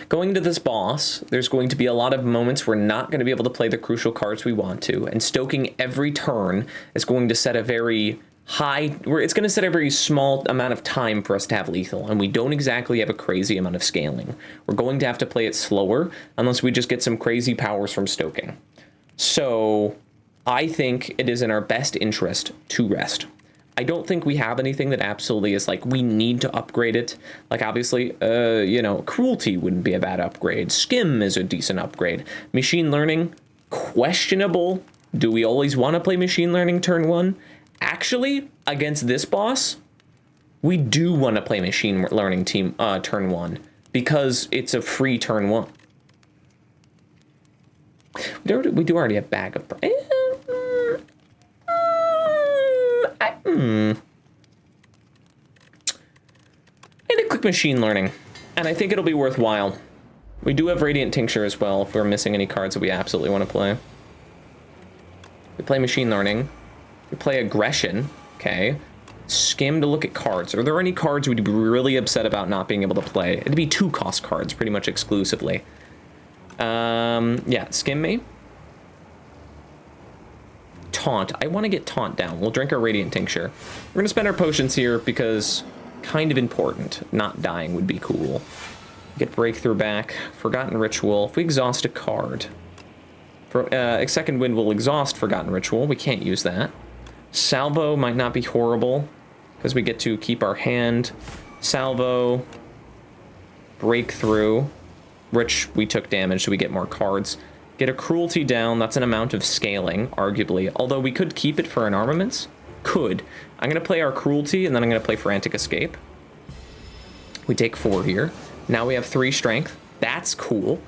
Going into this boss, there's going to be a lot of moments we're not going to be able to play the crucial cards we want to, and stoking every turn is going to set a very high, it's going to set a very small amount of time for us to have lethal, and we don't exactly have a crazy amount of scaling. We're going to have to play it slower unless we just get some crazy powers from stoking. So I think it is in our best interest to rest. I don't think we have anything that absolutely is like, we need to upgrade it. Like, obviously, you know, Cruelty wouldn't be a bad upgrade. Skim is a decent upgrade. Machine Learning, questionable. Do we always want to play Machine Learning turn 1? Actually, against this boss, we do want to play Machine Learning turn 1 because it's a free turn 1. We do already have Bag of... And a quick Machine Learning, and I think it'll be worthwhile. We do have Radiant Tincture as well if we're missing any cards that we absolutely want to play. We play Machine Learning. We play Aggression. Okay. Skim to look at cards. Are there any cards we'd be really upset about not being able to play? It'd be 2-cost cards pretty much exclusively. Yeah, Skim me. Taunt. I want to get Taunt down. We'll drink our Radiant Tincture. We're going to spend our potions here because kind of important. Not dying would be cool. Get Breakthrough back. Forgotten Ritual. If we exhaust a card. Second Wind will exhaust Forgotten Ritual. We can't use that. Salvo might not be horrible because we get to keep our hand. Salvo. Breakthrough. Which we took damage, so we get more cards. Get a Cruelty down, that's an amount of scaling, arguably. Although we could keep it for an armaments. Could. I'm going to play our Cruelty, and then I'm going to play Frantic Escape. We take 4 here. Now we have 3 strength. That's cool.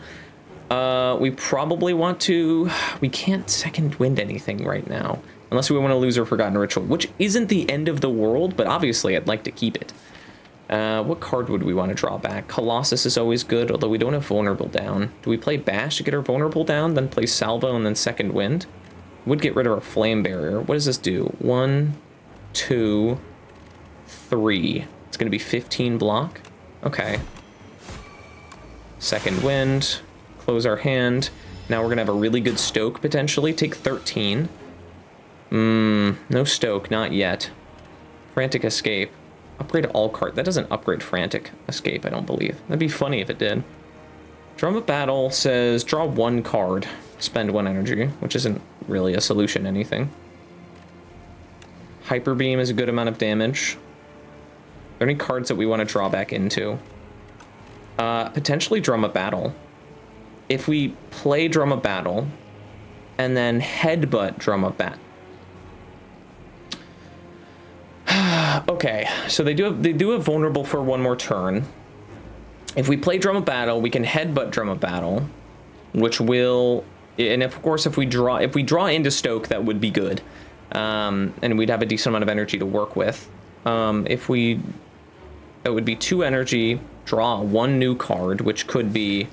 We probably want to... We can't second wind anything right now. Unless we want to lose our Forgotten Ritual, which isn't the end of the world, but obviously I'd like to keep it. What card would we want to draw back? Colossus is always good, although we don't have Vulnerable down. Do we play Bash to get our Vulnerable down, then play Salvo and then Second Wind? Would get rid of our Flame Barrier. What does this do? 1, 2, 3. It's going to be 15 block. Okay. Second Wind. Close our hand. Now we're going to have a really good Stoke, potentially. Take 13. No Stoke, not yet. Frantic Escape. Upgrade all card. That doesn't upgrade Frantic Escape, I don't believe. That'd be funny if it did. Drum of Battle says draw 1 card, spend 1 energy, which isn't really a solution to anything. Hyper Beam is a good amount of damage. Are there any cards that we want to draw back into? Potentially Drum of Battle. If we play Drum of Battle and then headbutt Drum of Battle. Okay, so they do have Vulnerable for 1 more turn. If we play Drum of Battle, we can headbutt Drum of Battle, which will, and of course if we draw into Stoke, that would be good, and we'd have a decent amount of energy to work with. That would be 2 energy, draw 1 new card, which could be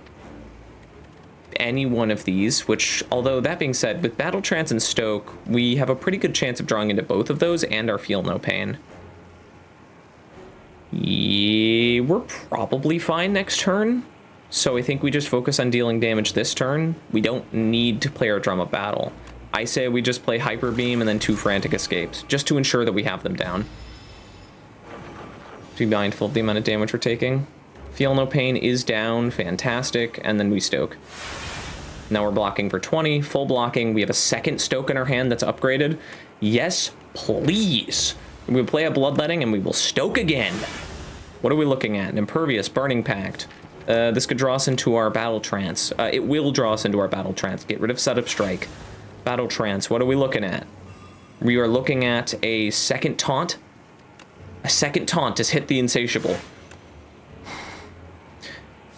any one of these, which, although that being said, with Battle Trance and Stoke, we have a pretty good chance of drawing into both of those and our Feel No Pain. Yeah, we're probably fine next turn, so I think we just focus on dealing damage this turn. We don't need to play our Drum of Battle. I say we just play Hyper Beam and then 2 Frantic Escapes, just to ensure that we have them down. Be mindful of the amount of damage we're taking. Feel No Pain is down, fantastic, and then we Stoke. Now we're blocking for 20, full blocking. We have a second Stoke in our hand that's upgraded. Yes, please. We will play a Bloodletting and we will Stoke again. What are we looking at? An Impervious, Burning Pact. This could draw us into our Battle Trance. It will draw us into our Battle Trance. Get rid of Setup Strike. Battle Trance, what are we looking at? We are looking at a second Taunt. A second Taunt has hit the Insatiable.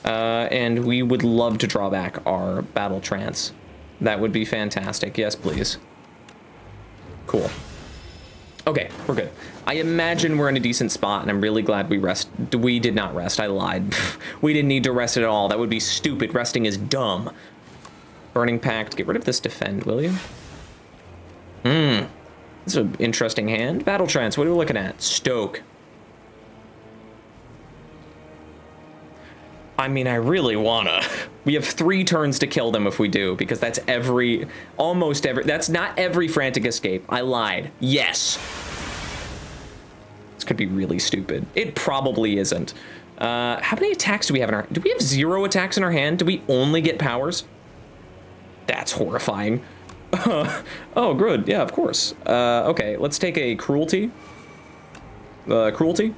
And we would love to draw back our Battle Trance. That would be fantastic. Yes, please. Cool. Okay, we're good. I imagine we're in a decent spot, and I'm really glad we did not rest. I lied. We didn't need to rest at all. That would be stupid. Resting is dumb. Burning Pact. Get rid of this Defend, will you? This is an interesting hand. Battle Trance. What are we looking at? Stoke. I mean, I really wanna. We have 3 turns to kill them if we do, because that's almost every, that's not every frantic escape. I lied. Yes. This could be really stupid. It probably isn't. How many attacks do we have in our, do we have 0 attacks in our hand? Do we only get powers? That's horrifying. Oh, good. Yeah, of course. Okay, let's take a cruelty. Cruelty?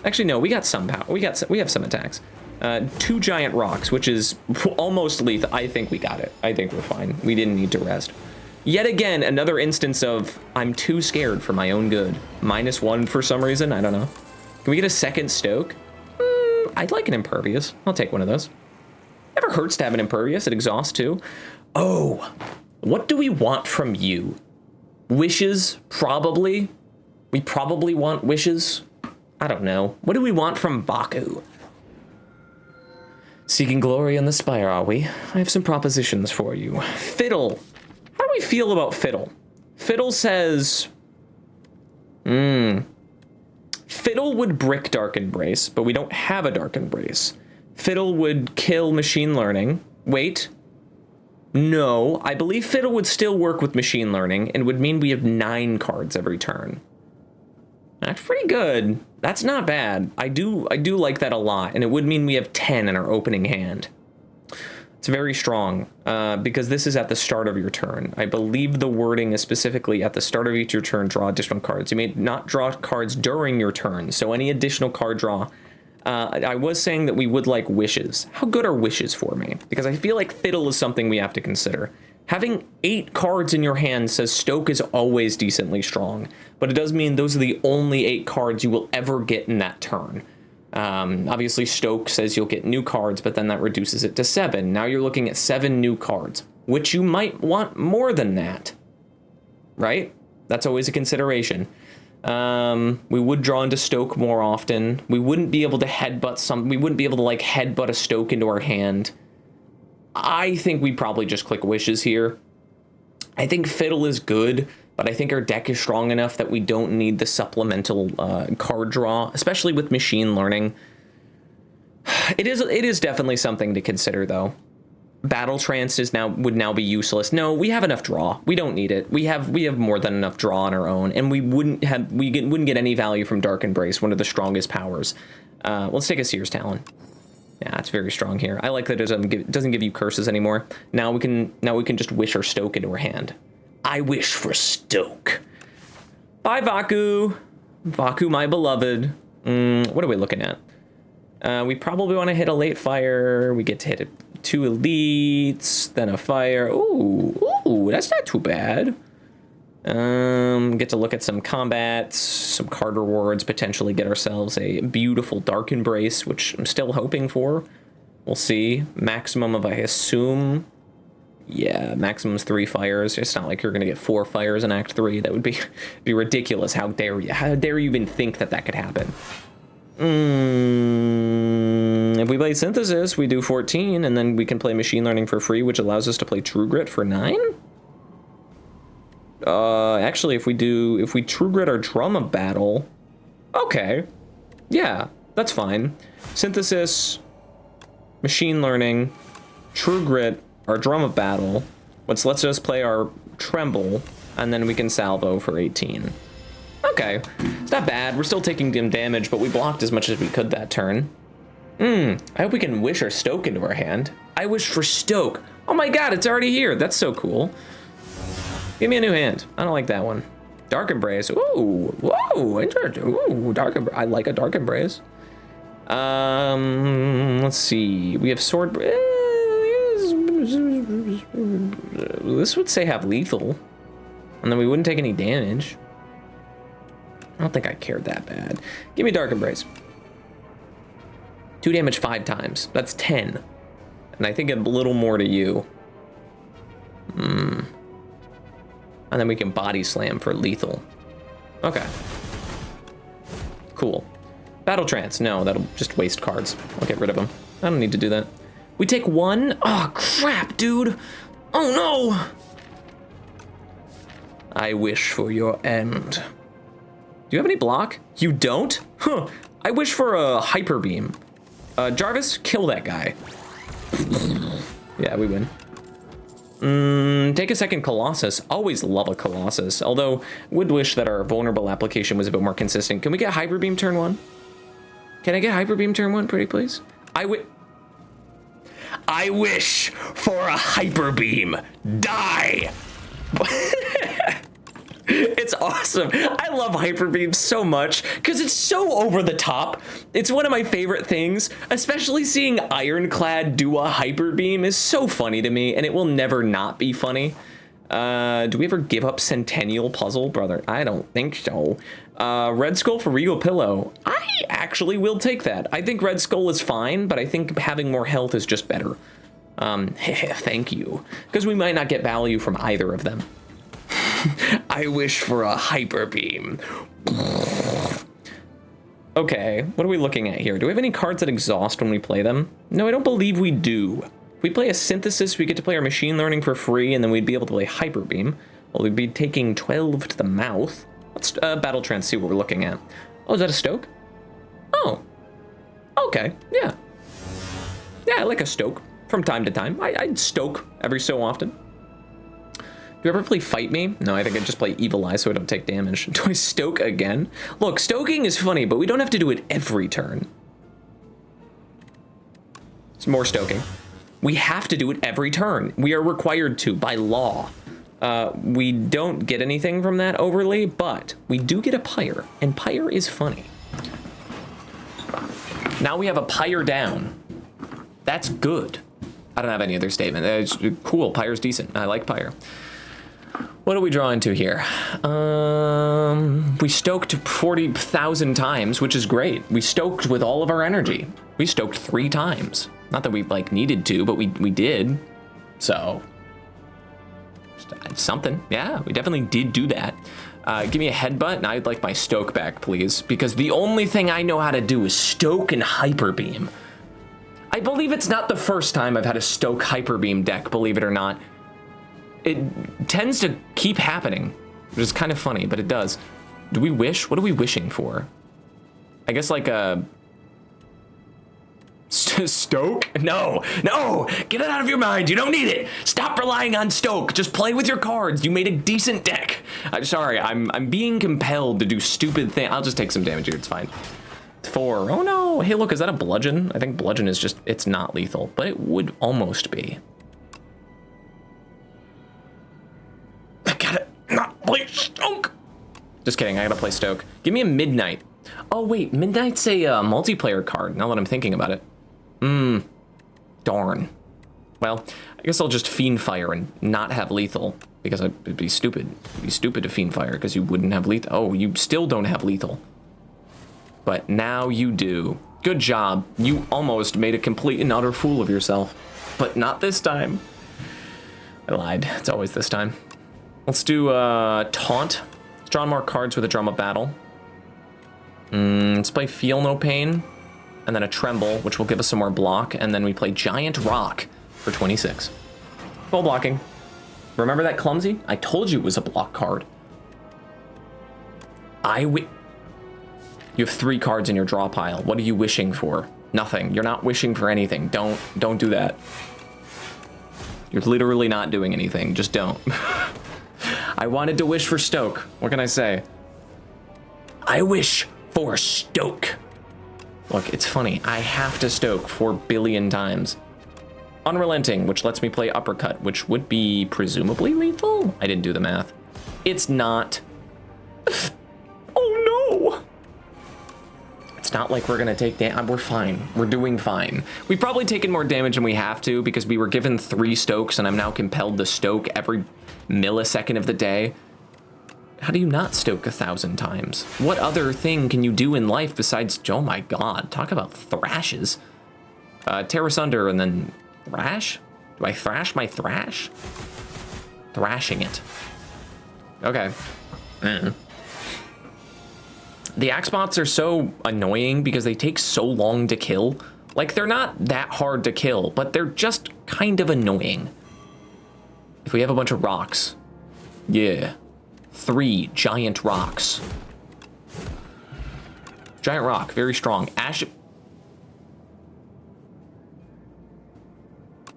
Actually, no, we got some power. We have some attacks. 2 giant rocks, which is almost lethal. I think we got it. I think we're fine. We didn't need to rest. Yet again, another instance of I'm too scared for my own good. -1 for some reason. I don't know. Can we get a second Stoke? I'd like an impervious. I'll take one of those. Never hurts to have an impervious. It exhausts too. Oh, what do we want from you? Wishes, probably. We probably want wishes. I don't know. What do we want from Baku? Seeking glory in the Spire, are we? I have some propositions for you. Fiddle. How do we feel about Fiddle? Fiddle says... Fiddle would brick Dark Embrace, but we don't have a Dark Embrace. Fiddle would kill machine learning. Wait. No, I believe Fiddle would still work with machine learning and would mean we have 9 cards every turn. That's pretty good. That's not bad. I do like that a lot, and it would mean we have 10 in our opening hand. It's very strong, because this is at the start of your turn. I believe the wording is specifically at the start of each your turn, draw additional cards. You may not draw cards during your turn, so any additional card draw. I was saying that we would like wishes. How good are wishes for me? Because I feel like Fiddle is something we have to consider. Having 8 cards in your hand says Stoke is always decently strong, but it does mean those are the only 8 cards you will ever get in that turn. Obviously Stoke says you'll get new cards, but then that reduces it to 7. Now you're looking at 7 new cards, which you might want more than that, right? That's always a consideration. We would draw into Stoke more often. We wouldn't be able to we wouldn't be able to like headbutt a Stoke into our hand. I think we probably just click wishes here. I think Fiddle is good, but I think our deck is strong enough that we don't need the supplemental card draw, especially with machine learning. It is definitely something to consider, though. Battle Trance would now be useless. No, we have enough draw. We don't need it. We have more than enough draw on our own, and we wouldn't get any value from Dark Embrace, one of the strongest powers. Let's take a Seer's Talon. Yeah, it's very strong here. I like that it doesn't give you curses anymore. Now we can just wish our Stoke into our hand. I wish for Stoke. Bye, Vaku. Vaku, my beloved. What are we looking at? We probably want to hit a late fire. We get to hit 2 elites, then a fire. Ooh, that's not too bad. Get to look at some combats, some card rewards, potentially get ourselves a beautiful Dark Embrace, which I'm still hoping for. We'll see. Maximum of, I assume, yeah, maximum's 3 fires. It's not like you're gonna get 4 fires in Act 3. That would be ridiculous. How dare you? How dare you even think that could happen? If we play Synthesis, we do 14, and then we can play Machine Learning for free, which allows us to play True Grit for 9? Actually, if we True Grit our Drum of Battle, okay, yeah, that's fine. Synthesis, Machine Learning, True Grit, our Drum of Battle. Let's just play our Tremble, and then we can salvo for 18. Okay, it's not bad. We're still taking dim damage, but we blocked as much as we could that turn. I hope we can wish our Stoke into our hand. I wish for Stoke. Oh my god, it's already here. That's so cool. Give me a new hand. I don't like that one. Dark Embrace. Ooh, whoa, interesting. Ooh, Dark Embrace. I like a Dark Embrace. Let's see. We have Sword. This would say have lethal, and then we wouldn't take any damage. I don't think I cared that bad. Give me Dark Embrace. 2 damage 5 times. That's 10. And I think a little more to you. And then we can body slam for lethal. Okay. Cool. Battle Trance. No, that'll just waste cards. I'll get rid of them. I don't need to do that. We take 1. Oh, crap, dude. Oh, no. I wish for your end. Do you have any block? You don't? Huh. I wish for a Hyper Beam. Jarvis, kill that guy. Yeah, we win. Take a second Colossus. Always love a Colossus. Although, would wish that our vulnerable application was a bit more consistent. Can we get Hyper Beam turn 1? Can I get Hyper Beam turn 1, pretty please? I wish for a Hyper Beam. Die! It's awesome. I love Hyper Beam so much because it's so over the top. It's one of my favorite things, especially seeing Ironclad do a Hyper Beam is so funny to me, and it will never not be funny. Do we ever give up Centennial Puzzle? Brother, I don't think so. Red Skull for Regal Pillow. I actually will take that. I think Red Skull is fine, but I think having more health is just better. Thank you. Because we might not get value from either of them. I wish for a Hyper Beam. Okay, what are we looking at here? Do we have any cards that exhaust when we play them? No, I don't believe we do. If we play a Synthesis, we get to play our Machine Learning for free, and then we'd be able to play Hyper Beam. Well, we'd be taking 12 to the mouth. Let's Battle Trance, see what we're looking at. Oh, is that a Stoke? Oh. Okay, yeah. Yeah, I like a Stoke from time to time. I'd Stoke every so often. Do you ever play Fight Me? No, I think I just play Evil Eye so I don't take damage. Do I Stoke again? Look, stoking is funny, but we don't have to do it every turn. It's more stoking. We have to do it every turn. We are required to by law. We don't get anything from that overly, but we do get a Pyre, and Pyre is funny. Now we have a Pyre down. That's good. I don't have any other statement. It's cool. Pyre's decent. I like Pyre. What are we drawing to here? We stoked 40,000 times, which is great. We stoked with all of our energy. We stoked 3 times. Not that we like needed to, but we did. So something. Yeah, we definitely did do that. Give me a headbutt, and I'd like my stoke back, please, because the only thing I know how to do is stoke and Hyper Beam. I believe it's not the first time I've had a stoke Hyper Beam deck, believe it or not. It tends to keep happening, which is kind of funny, but it does. Do we wish? What are we wishing for? I guess like a Stoke? No, get it out of your mind. You don't need it. Stop relying on Stoke. Just play with your cards. You made a decent deck. I'm sorry. I'm being compelled to do stupid things. I'll just take some damage here. It's fine. 4. Oh no. Hey, look, is that a bludgeon? I think bludgeon is just, it's not lethal, but it would almost be. I gotta not play Stoke. Just kidding, I gotta play Stoke. Give me a Midnight. Oh wait, Midnight's a multiplayer card, now that I'm thinking about it. Darn. Well, I guess I'll just Fiend Fire and not have lethal, because it'd be stupid. It'd be stupid to Fiend Fire, because you wouldn't have lethal. Oh, you still don't have lethal. But now you do. Good job. You almost made a complete and utter fool of yourself. But not this time. I lied. It's always this time. Let's do Taunt. Let's draw more cards with a Drum of Battle. Let's play Feel No Pain. And then a Tremble, which will give us some more block. And then we play Giant Rock for 26. Full blocking. Remember that Clumsy? I told you it was a block card. You have 3 cards in your draw pile. What are you wishing for? Nothing. You're not wishing for anything. Don't do that. You're literally not doing anything. Just don't. I wanted to wish for Stoke. What can I say? I wish for Stoke. Look, it's funny. I have to Stoke 4 billion times. Unrelenting, which lets me play Uppercut, which would be presumably lethal? I didn't do the math. It's not. Oh no! It's not like we're gonna take damage. We're fine. We're doing fine. We've probably taken more damage than we have to because we were given 3 Stokes and I'm now compelled to Stoke every millisecond of the day. How do you not Stoke 1,000 times? What other thing can you do in life besides, oh my god, talk about thrashes. Tear Asunder and then thrash? Do I thrash my thrash? Thrashing it. Okay. The Axebots are so annoying because they take so long to kill. Like, they're not that hard to kill, but they're just kind of annoying. If we have a bunch of rocks. Yeah. 3 giant rocks. Giant rock, very strong. Ash.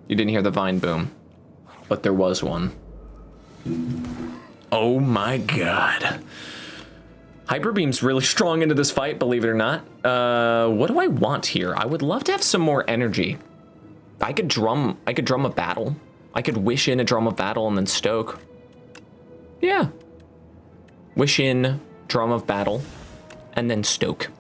You didn't hear the vine boom, but there was one. Oh my god. Hyper Beam's really strong into this fight, believe it or not. What do I want here? I would love to have some more energy. I could drum a battle. I could wish in a drum of battle and then Stoke. Yeah. Wish in, drum of battle, and then Stoke.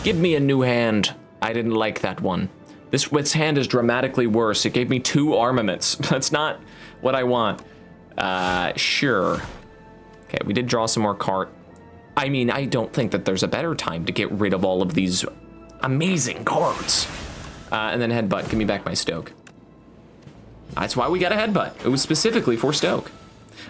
Give me a new hand. I didn't like that one. This hand is dramatically worse. It gave me 2 armaments. That's not what I want. Sure. Okay, we did draw some more cart. I mean, I don't think that there's a better time to get rid of all of these amazing cards. And then headbutt, give me back my Stoke. That's why we got a headbutt. It was specifically for Stoke.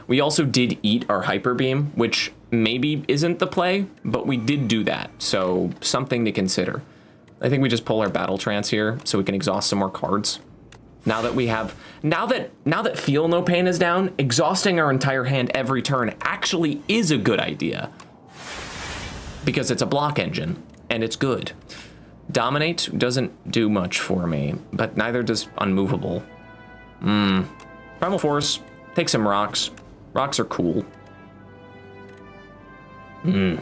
We also did eat our Hyper Beam, which maybe isn't the play, but we did do that, so something to consider. I think we just pull our Battle Trance here so we can exhaust some more cards. Now that we have, now that Feel No Pain is down, exhausting our entire hand every turn actually is a good idea. Because it's a block engine, and it's good. Dominate doesn't do much for me, but neither does Unmovable. Primal Force, take some rocks. Rocks are cool. It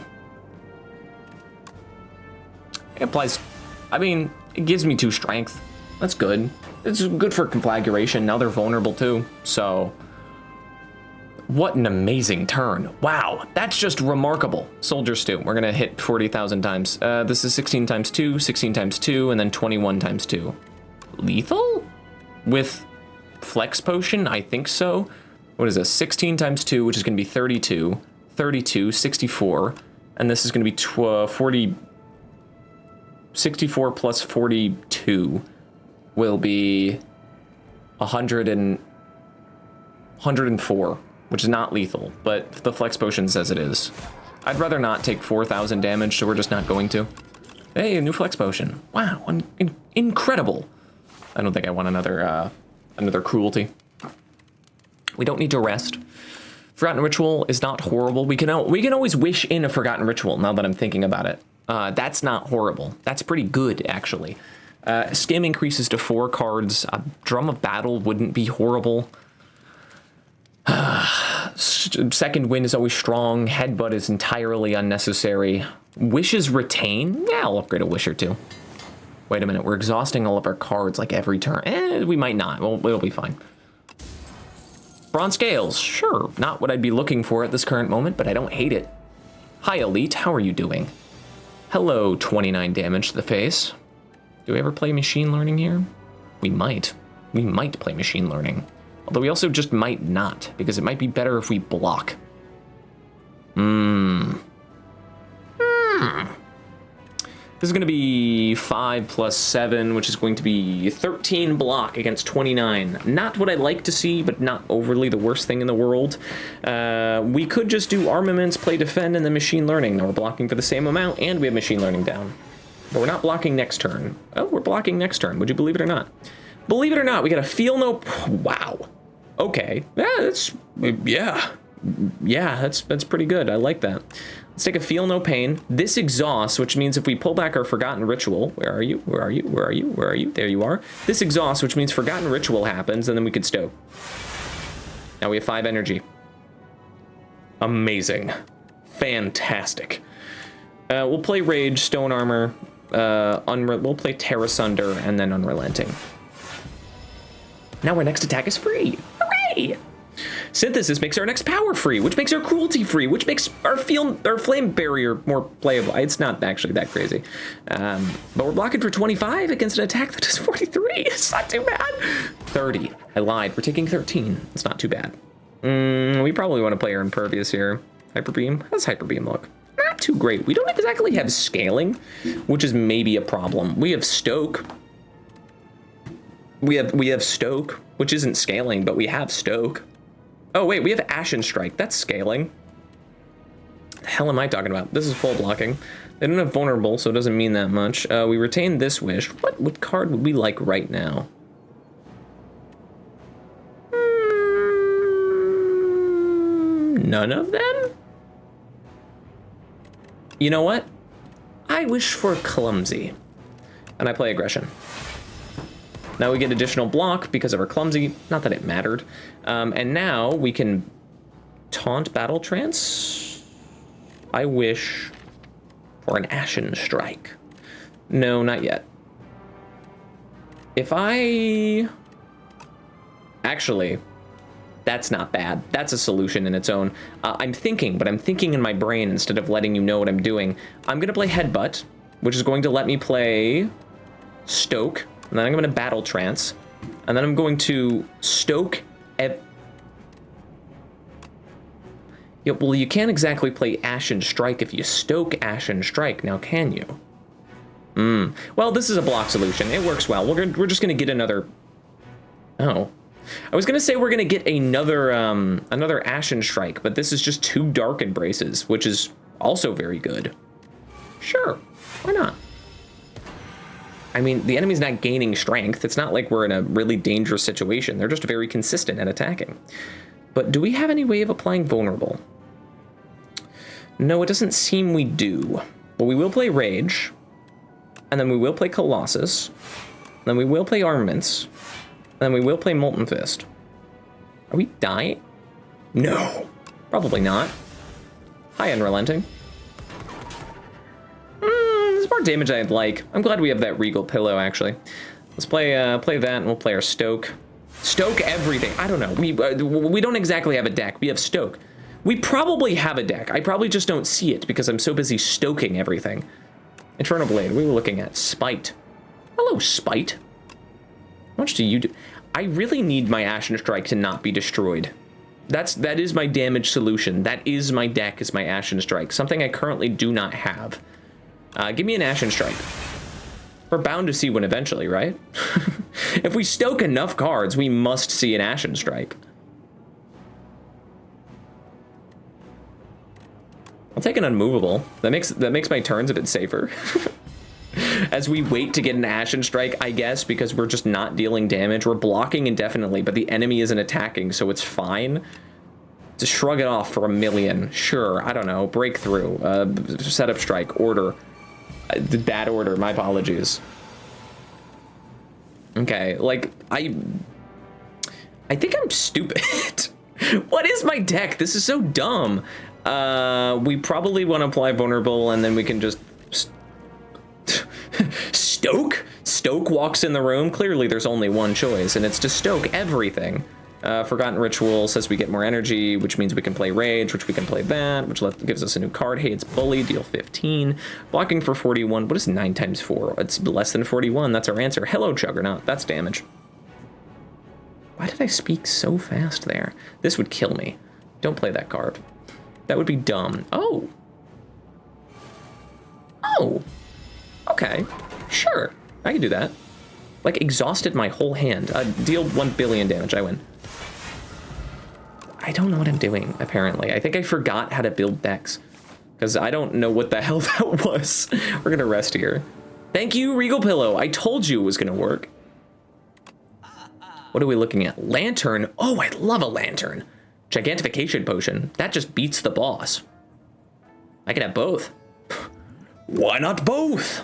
applies, I mean, it gives me 2 strength. That's good. It's good for conflagration. Now they're vulnerable too, so. What an amazing turn. Wow, that's just remarkable. Soldier Stew, we're gonna hit 40,000 times. This is 16 times 2, 16 times 2, and then 21 times 2. Lethal? With Flex Potion, I think so. What is this, 16 times 2, which is gonna be 32, 32, 64, and this is gonna be 64 plus 42 will be 104. Which is not lethal, but the Flex Potion says it is. I'd rather not take 4,000 damage, so we're just not going to. Hey, a new Flex Potion. Wow, incredible. I don't think I want another cruelty. We don't need to rest. Forgotten Ritual is not horrible. We can always wish in a Forgotten Ritual, now that I'm thinking about it. That's not horrible. That's pretty good, actually. Skim increases to 4 cards. Drum of Battle wouldn't be horrible. Second Wind is always strong. Headbutt is entirely unnecessary. Wishes retain? Yeah, I'll upgrade a wish or 2. Wait a minute, we're exhausting all of our cards like every turn. We might not. Well, it'll be fine. Bronze Scales, sure. Not what I'd be looking for at this current moment, but I don't hate it. Hi, Elite. How are you doing? Hello, 29 damage to the face. Do we ever play Machine Learning here? We might. We might play Machine Learning. Although we also just might not, because it might be better if we block. This is going to be 5 plus 7, which is going to be 13 block against 29. Not what I'd like to see, but not overly the worst thing in the world. We could just do armaments, play defend, and then machine learning. Now we're blocking for the same amount, and we have machine learning down. But we're not blocking next turn. Oh, we're blocking next turn. Would you believe it or not? Believe it or not, we got a feel no... Wow. Okay. Yeah, that's pretty good. I like that. Let's take a Feel No Pain. This exhausts, which means if we pull back our Forgotten Ritual, where are you? Where are you? Where are you? Where are you? There you are. This exhausts, which means Forgotten Ritual happens, and then we could Stoke. Now we have 5 energy. Amazing. Fantastic. We'll play Rage, Stone Armor, we'll play Terra Sunder, and then Unrelenting. Now our next attack is free. Hooray! Synthesis makes our next power free, which makes our cruelty free, which makes our flame barrier more playable. It's not actually that crazy. But we're blocking for 25 against an attack that does 43. It's not too bad. 30. I lied. We're taking 13. It's not too bad. We probably want to play our Impervious here. Hyper Beam. How does Hyper Beam look? Not too great. We don't exactly have scaling, which is maybe a problem. We have Stoke. We have Stoke, which isn't scaling, but we have Stoke. Oh wait, we have Ashen Strike. That's scaling. The hell am I talking about? This is full blocking. They don't have vulnerable, so it doesn't mean that much. We retain this wish. What card would we like right now? None of them? You know what? I wish for Clumsy. And I play Aggression. Now we get additional block because of our clumsy. Not that it mattered. And now we can taunt battle trance. I wish for an Ashen Strike. No, not yet. If I... Actually, that's not bad. That's a solution in its own. I'm thinking, but I'm thinking in my brain instead of letting you know what I'm doing. I'm going to play Headbutt, which is going to let me play Stoke. And then I'm going to Battle Trance. And then I'm going to Stoke... Yeah, well, you can't exactly play Ashen Strike if you Stoke Ashen Strike, now can you? Well, this is a block solution. It works well. We're just gonna get another... Oh. I was gonna say we're gonna get another another Ashen Strike, but this is just 2 Dark Embraces, which is also very good. Sure, why not? I mean, the enemy's not gaining strength. It's not like we're in a really dangerous situation. They're just very consistent at attacking. But do we have any way of applying Vulnerable? No, it doesn't seem we do. But we will play Rage, and then we will play Colossus, and then we will play Armaments, and then we will play Molten Fist. Are we dying? No, probably not. Hi, Unrelenting. There's more damage I'd like. I'm glad we have that Regal Pillow, actually. Let's play that, and we'll play our Stoke. Stoke everything. I don't know. We don't exactly have a deck. We have Stoke. We probably have a deck. I probably just don't see it because I'm so busy stoking everything. Infernal Blade. We were looking at Spite. Hello, Spite. How much do you do? I really need my Ashen Strike to not be destroyed. That is my damage solution. That is my deck, is my Ashen Strike. Something I currently do not have. Give me an Ashen Strike. We're bound to see one eventually, right? If we stoke enough cards, we must see an Ashen Strike. I'll take an Unmovable. That makes my turns a bit safer. As we wait to get an Ashen Strike, I guess, because we're just not dealing damage. We're blocking indefinitely, but the enemy isn't attacking, so it's fine. To shrug it off for a million. Sure, I don't know. Breakthrough. Setup Strike. Order. Bad order. My apologies. Okay, like, I think I'm stupid. What is my deck? This is so dumb. We probably want to apply Vulnerable, and then we can just... Stoke? Stoke walks in the room. Clearly there's only one choice, and it's to stoke everything. Forgotten Ritual says we get more energy, which means we can play Rage, which we can play that, which gives us a new card. Hey, it's Bully, deal 15. Blocking for 41. What is 9 times 4? It's less than 41. That's our answer. Hello, Juggernaut. That's damage. Why did I speak so fast there? This would kill me. Don't play that card. That would be dumb. Oh. Oh. Okay. Sure. I can do that. Like, exhausted my whole hand. Deal 1 billion damage. I win. I don't know what I'm doing, apparently. I think I forgot how to build decks. Because I don't know what the hell that was. We're going to rest here. Thank you, Regal Pillow. I told you it was going to work. What are we looking at? Lantern. Oh, I love a Lantern. Gigantification Potion. That just beats the boss. I can have both. Why not both?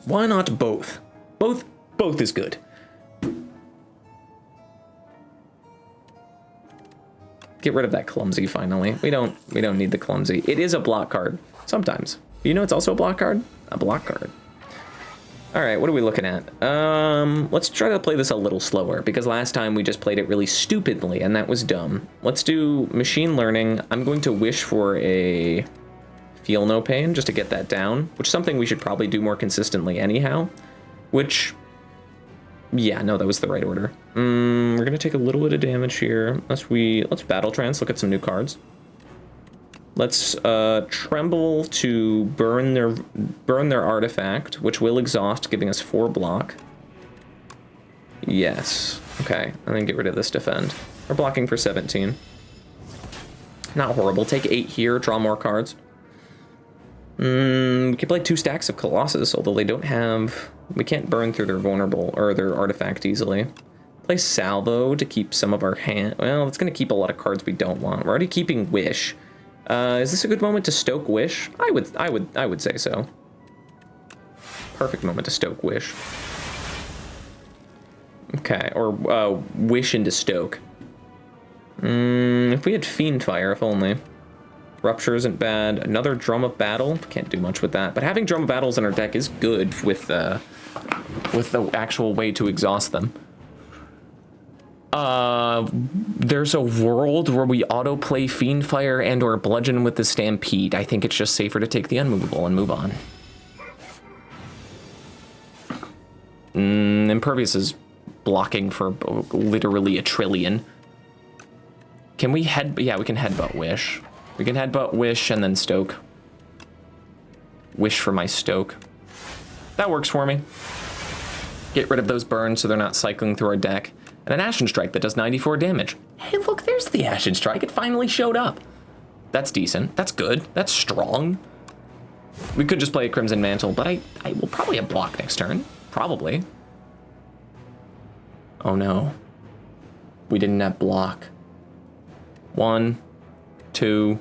Why not both? Both is good. Get rid of that clumsy finally. We don't need the clumsy. It is a block card sometimes. You know it's also a block card? A block card. All right, what are we looking at? Let's try to play this a little slower because last time we just played it really stupidly and that was dumb. Let's do Machine Learning. I'm going to wish for a Feel No Pain just to get that down, which is something we should probably do more consistently anyhow, which, yeah, no, that was the right order. We're going to take a little bit of damage here. Let's Battle Trance, look at some new cards. Let's Tremble to burn their artifact, which will exhaust, giving us 4 block. Yes. Okay, and then get rid of this Defend. We're blocking for 17. Not horrible. Take 8 here, draw more cards. We can play 2 stacks of Colossus, although they don't have... We can't burn through their vulnerable or their artifact easily. Play Salvo to keep some of our hand... Well, it's going to keep a lot of cards we don't want. We're already keeping Wish. Is this a good moment to stoke Wish? I would say so. Perfect moment to stoke Wish. Okay, or Wish into Stoke. If we had Fiend Fire, if only. Rupture isn't bad. Another Drum of Battle. Can't do much with that. But having Drum of Battles in our deck is good with the actual way to exhaust them. There's a world where we autoplay Fiend Fire and or Bludgeon with the Stampede. I think it's just safer to take the Unmovable and move on. Impervious is blocking for literally a trillion. Can we yeah, we can headbutt Wish. We can headbutt Wish and then Stoke. Wish for my Stoke. That works for me. Get rid of those burns so they're not cycling through our deck. And an Ashen Strike that does 94 damage. Hey, look, there's the Ashen Strike. It finally showed up. That's decent. That's good. That's strong. We could just play a Crimson Mantle, but I will probably have block next turn. Probably. Oh no. We didn't have block. 1, 2.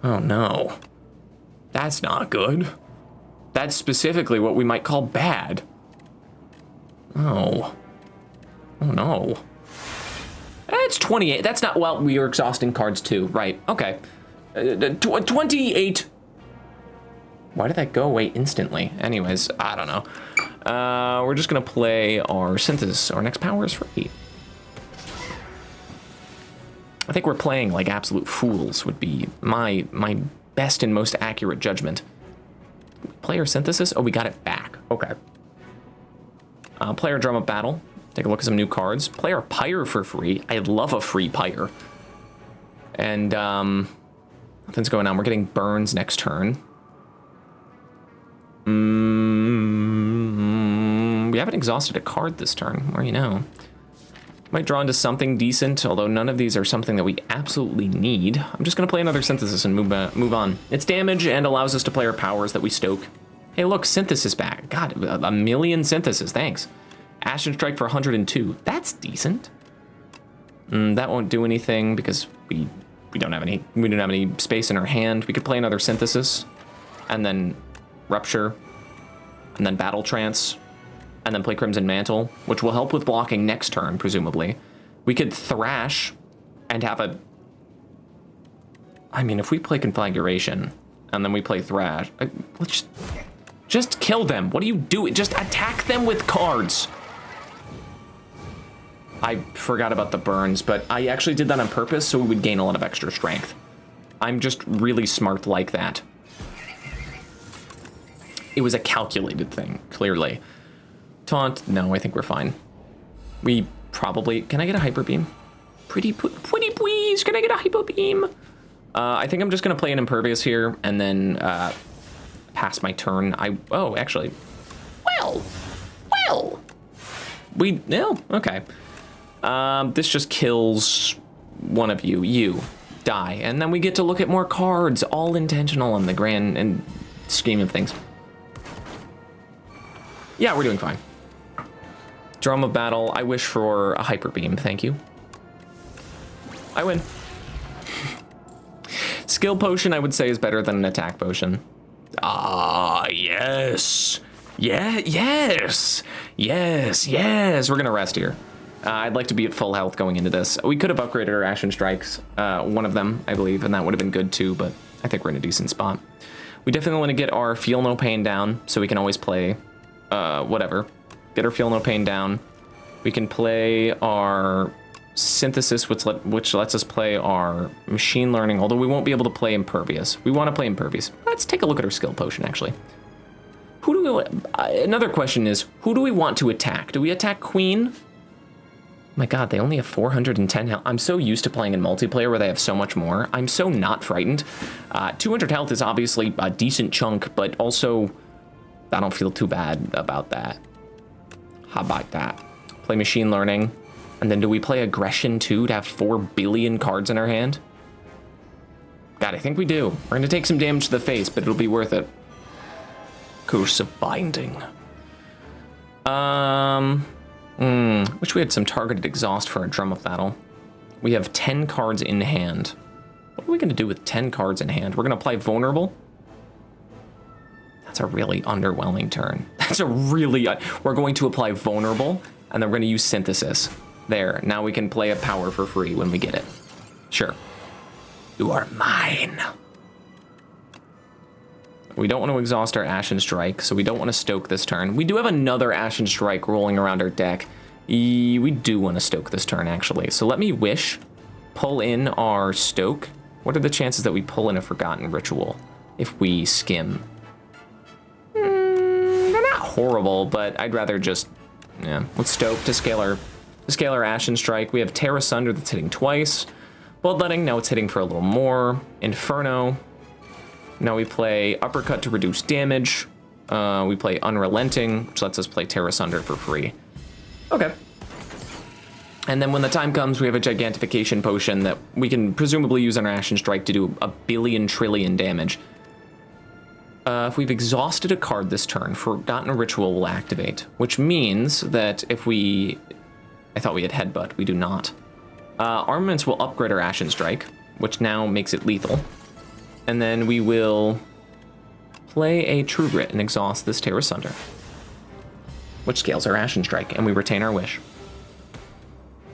Oh no. That's not good. That's specifically what we might call bad. Oh. Oh no. It's 28. That's not, well, we are exhausting cards too. Right, okay. 28. Why did that go away instantly? Anyways, I don't know. We're just gonna play our Synthesis. Our next power is free. I think we're playing like absolute fools would be my best and most accurate judgment. Player Synthesis? Oh, we got it back. Okay. Player Drum of Battle. Take a look at some new cards. Player Pyre for free. I love a free Pyre. And nothing's going on. We're getting burns next turn. We haven't exhausted a card this turn, or you know. Might draw into something decent, although none of these are something that we absolutely need. I'm just going to play another Synthesis and move on. It's damage and allows us to play our powers that we stoke. Hey, look, Synthesis back. God, a million Synthesis, thanks. Ashen Strike for 102. That's decent. That won't do anything because we don't have any space in our hand. We could play another Synthesis, and then Rupture, and then Battle Trance, and then play Crimson Mantle, which will help with blocking next turn, presumably. We could Thrash and have a... I mean, if we play Conflagration, and then we play Thrash... Let's just kill them. What do you do? Just attack them with cards. I forgot about the burns, but I actually did that on purpose so we would gain a lot of extra strength. I'm just really smart like that. It was a calculated thing, clearly. Taunt, no, I think we're fine. We probably, can I get a Hyper Beam? Pretty please, can I get a Hyper Beam? I think I'm just gonna play an Impervious here and then pass my turn. Oh, actually, well, no, okay. This just kills one of you, die. And then we get to look at more cards, all intentional in the grand scheme of things. Yeah, we're doing fine. Drum of Battle, I wish for a Hyper Beam, thank you. I win. Skill Potion, I would say, is better than an Attack Potion. Ah, yes. Yeah, yes. We're gonna rest here. I'd like to be at full health going into this. We could have upgraded our Ashen Strikes, one of them, I believe, and that would have been good too, but I think we're in a decent spot. We definitely want to get our Feel No Pain down, so we can always play, whatever. Get our Feel No Pain down. We can play our Synthesis, which lets us play our Machine Learning, although we won't be able to play Impervious. We want to play Impervious. Let's take a look at our Skill Potion, actually. Another question is, who do we want to attack? Do we attack Queen? My God, they only have 410 health. I'm so used to playing in multiplayer where they have so much more. I'm so not frightened. 200 health is obviously a decent chunk, but also I don't feel too bad about that. How about that? Play Machine Learning. And then do we play Aggression too to have 4 billion cards in our hand? God, I think we do. We're gonna take some damage to the face, but it'll be worth it. Curse of Binding. Wish we had some targeted exhaust for our Drum of Battle. We have 10 cards in hand. What are we gonna do with 10 cards in hand? We're gonna play Vulnerable. That's a really underwhelming turn. That's a really... we're going to apply Vulnerable, and then we're going to use Synthesis. There. Now we can play a power for free when we get it. Sure. You are mine. We don't want to exhaust our Ashen Strike, so we don't want to Stoke this turn. We do have another Ashen Strike rolling around our deck. We do want to Stoke this turn, actually. So let me Wish, pull in our Stoke. What are the chances that we pull in a Forgotten Ritual if we skim? They're not horrible, but I'd rather just, yeah. Let's Stoke to scale our Ashen Strike. We have Tear Asunder that's hitting twice. Bloodletting, now it's hitting for a little more. Inferno. Now we play Uppercut to reduce damage. We play Unrelenting, which lets us play Tear Asunder for free. Okay. And then when the time comes, we have a Gigantification Potion that we can presumably use on our Ashen Strike to do a billion trillion damage. If we've exhausted a card this turn, Forgotten Ritual will activate, which means that if we... I thought we had Headbutt, we do not. Armaments will upgrade our Ashen Strike, which now makes it lethal. And then we will play a True Grit and exhaust this Tear Asunder, which scales our Ashen Strike, and we retain our Wish.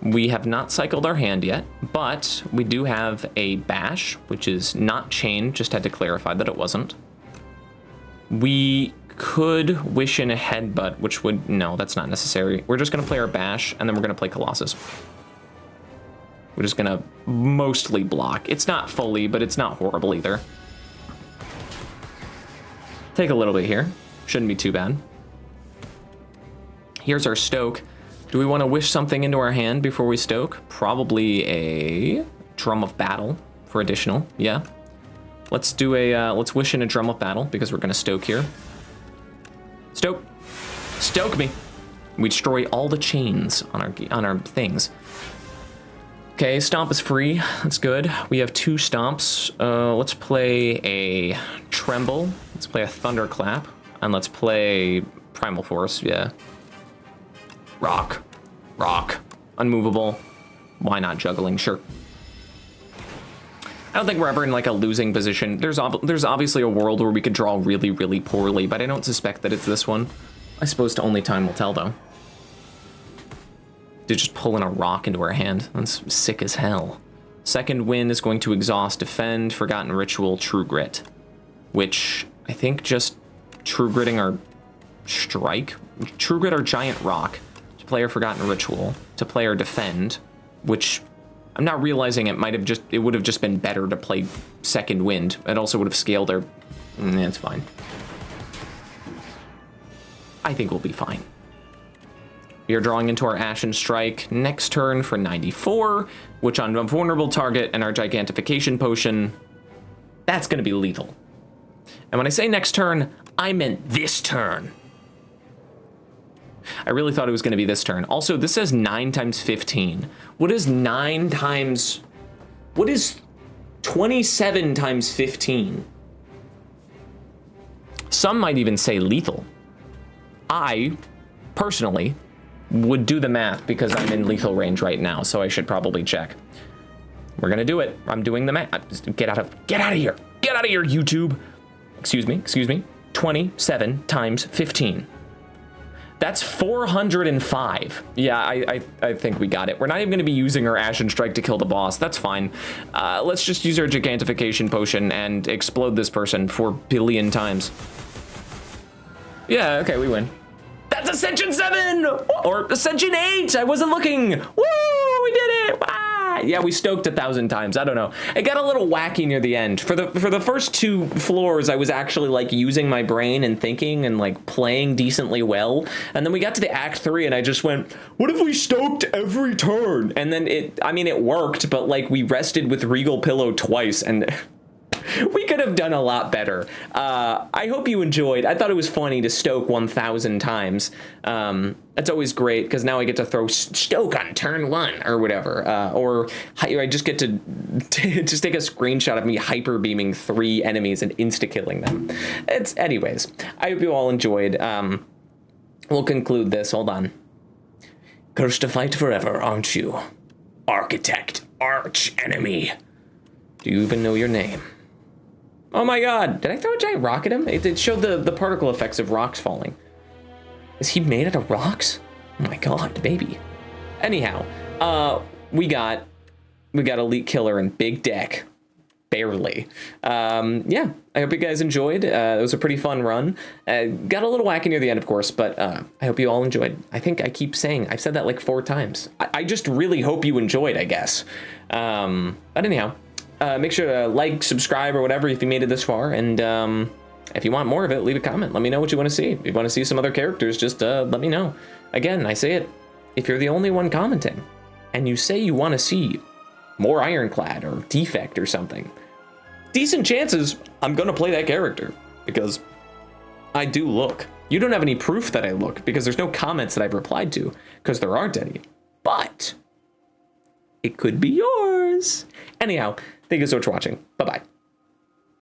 We have not cycled our hand yet, but we do have a Bash, which is not chained, just had to clarify that it wasn't. We could Wish in a Headbutt, which would, no, that's not necessary. We're just gonna play our Bash, and then we're gonna play Colossus. We're just gonna mostly block. It's not fully, but it's not horrible either. Take a little bit here. Shouldn't be too bad. Here's our Stoke. Do we want to Wish something into our hand before we Stoke? Probably a Drum of Battle for additional, yeah. Let's do a, let's Wish in a Drum of Battle because we're gonna Stoke here. Stoke. Stoke me. We destroy all the chains on our things. Okay, Stomp is free. That's good. We have 2 Stomps. Let's play a Tremble. Let's play a Thunderclap. And let's play Primal Force, yeah. Rock. Rock. Unmovable. Why not Juggling? Sure. I don't think we're ever in like a losing position. There's obviously a world where we could draw really, really poorly, but I don't suspect that it's this one. I suppose only time will tell, though. To just pull in a rock into our hand. That's sick as hell. Second Wind is going to exhaust Defend, Forgotten Ritual, True Grit. Which I think just True Gritting our Strike. True Grit our Giant Rock to play our Forgotten Ritual, to play our Defend, which I'm not realizing it would have just been better to play Second Wind. It also would have scaled our... it's fine. I think we'll be fine. We are drawing into our Ashen Strike next turn for 94, which on a vulnerable target and our Gigantification Potion, that's going to be lethal. And when I say next turn, I meant this turn. I really thought it was going to be this turn. Also, this says 9 times 15. What is 9 times... What is 27 times 15? Some might even say lethal. I, personally, would do the math because I'm in lethal range right now, so I should probably check. We're gonna do it. I'm doing the math. Get out of here. Get out of here, YouTube. Excuse me. 27 times 15. That's 405. Yeah, I think we got it. We're not even gonna be using our Ashen Strike to kill the boss. That's fine. Let's just use our Gigantification Potion and explode this person 4 billion times. Yeah, okay, we win. That's Ascension 7! Or Ascension 8! I wasn't looking! Woo! We did it! Ah! Yeah, we stoked 1,000 times. I don't know. It got a little wacky near the end. For the first 2 floors, I was actually like using my brain and thinking and like playing decently well. And then we got to the Act 3 and I just went, what if we stoked every turn? And then it worked, but like we rested with Regal Pillow twice and... We could have done a lot better. I hope you enjoyed. I thought it was funny to stoke 1,000 times. That's always great because now I get to throw stoke on turn 1 or whatever. Or I just get to just take a screenshot of me hyper beaming 3 enemies and insta killing them. Anyways. I hope you all enjoyed. We'll conclude this. Hold on. Cursed to fight forever, aren't you? Architect, arch enemy. Do you even know your name? Oh my god, did I throw a giant rock at him? It showed the particle effects of rocks falling. Is he made out of rocks? Oh my god, baby. Anyhow, we got Elite Killer and Big Deck. Barely. Yeah, I hope you guys enjoyed. It was a pretty fun run. Got a little wacky near the end, of course, but I hope you all enjoyed. I think I keep saying, I've said that like 4 times. I just really hope you enjoyed, I guess. But anyhow, make sure to like, subscribe, or whatever if you made it this far. And if you want more of it, leave a comment. Let me know what you want to see. If you want to see some other characters, just let me know. Again, I say it, if you're the only one commenting, and you say you want to see more Ironclad or Defect or something, decent chances I'm gonna play that character, because I do look. You don't have any proof that I look, because there's no comments that I've replied to, because there aren't any. But it could be yours. Anyhow, thank you so much for watching. Bye-bye.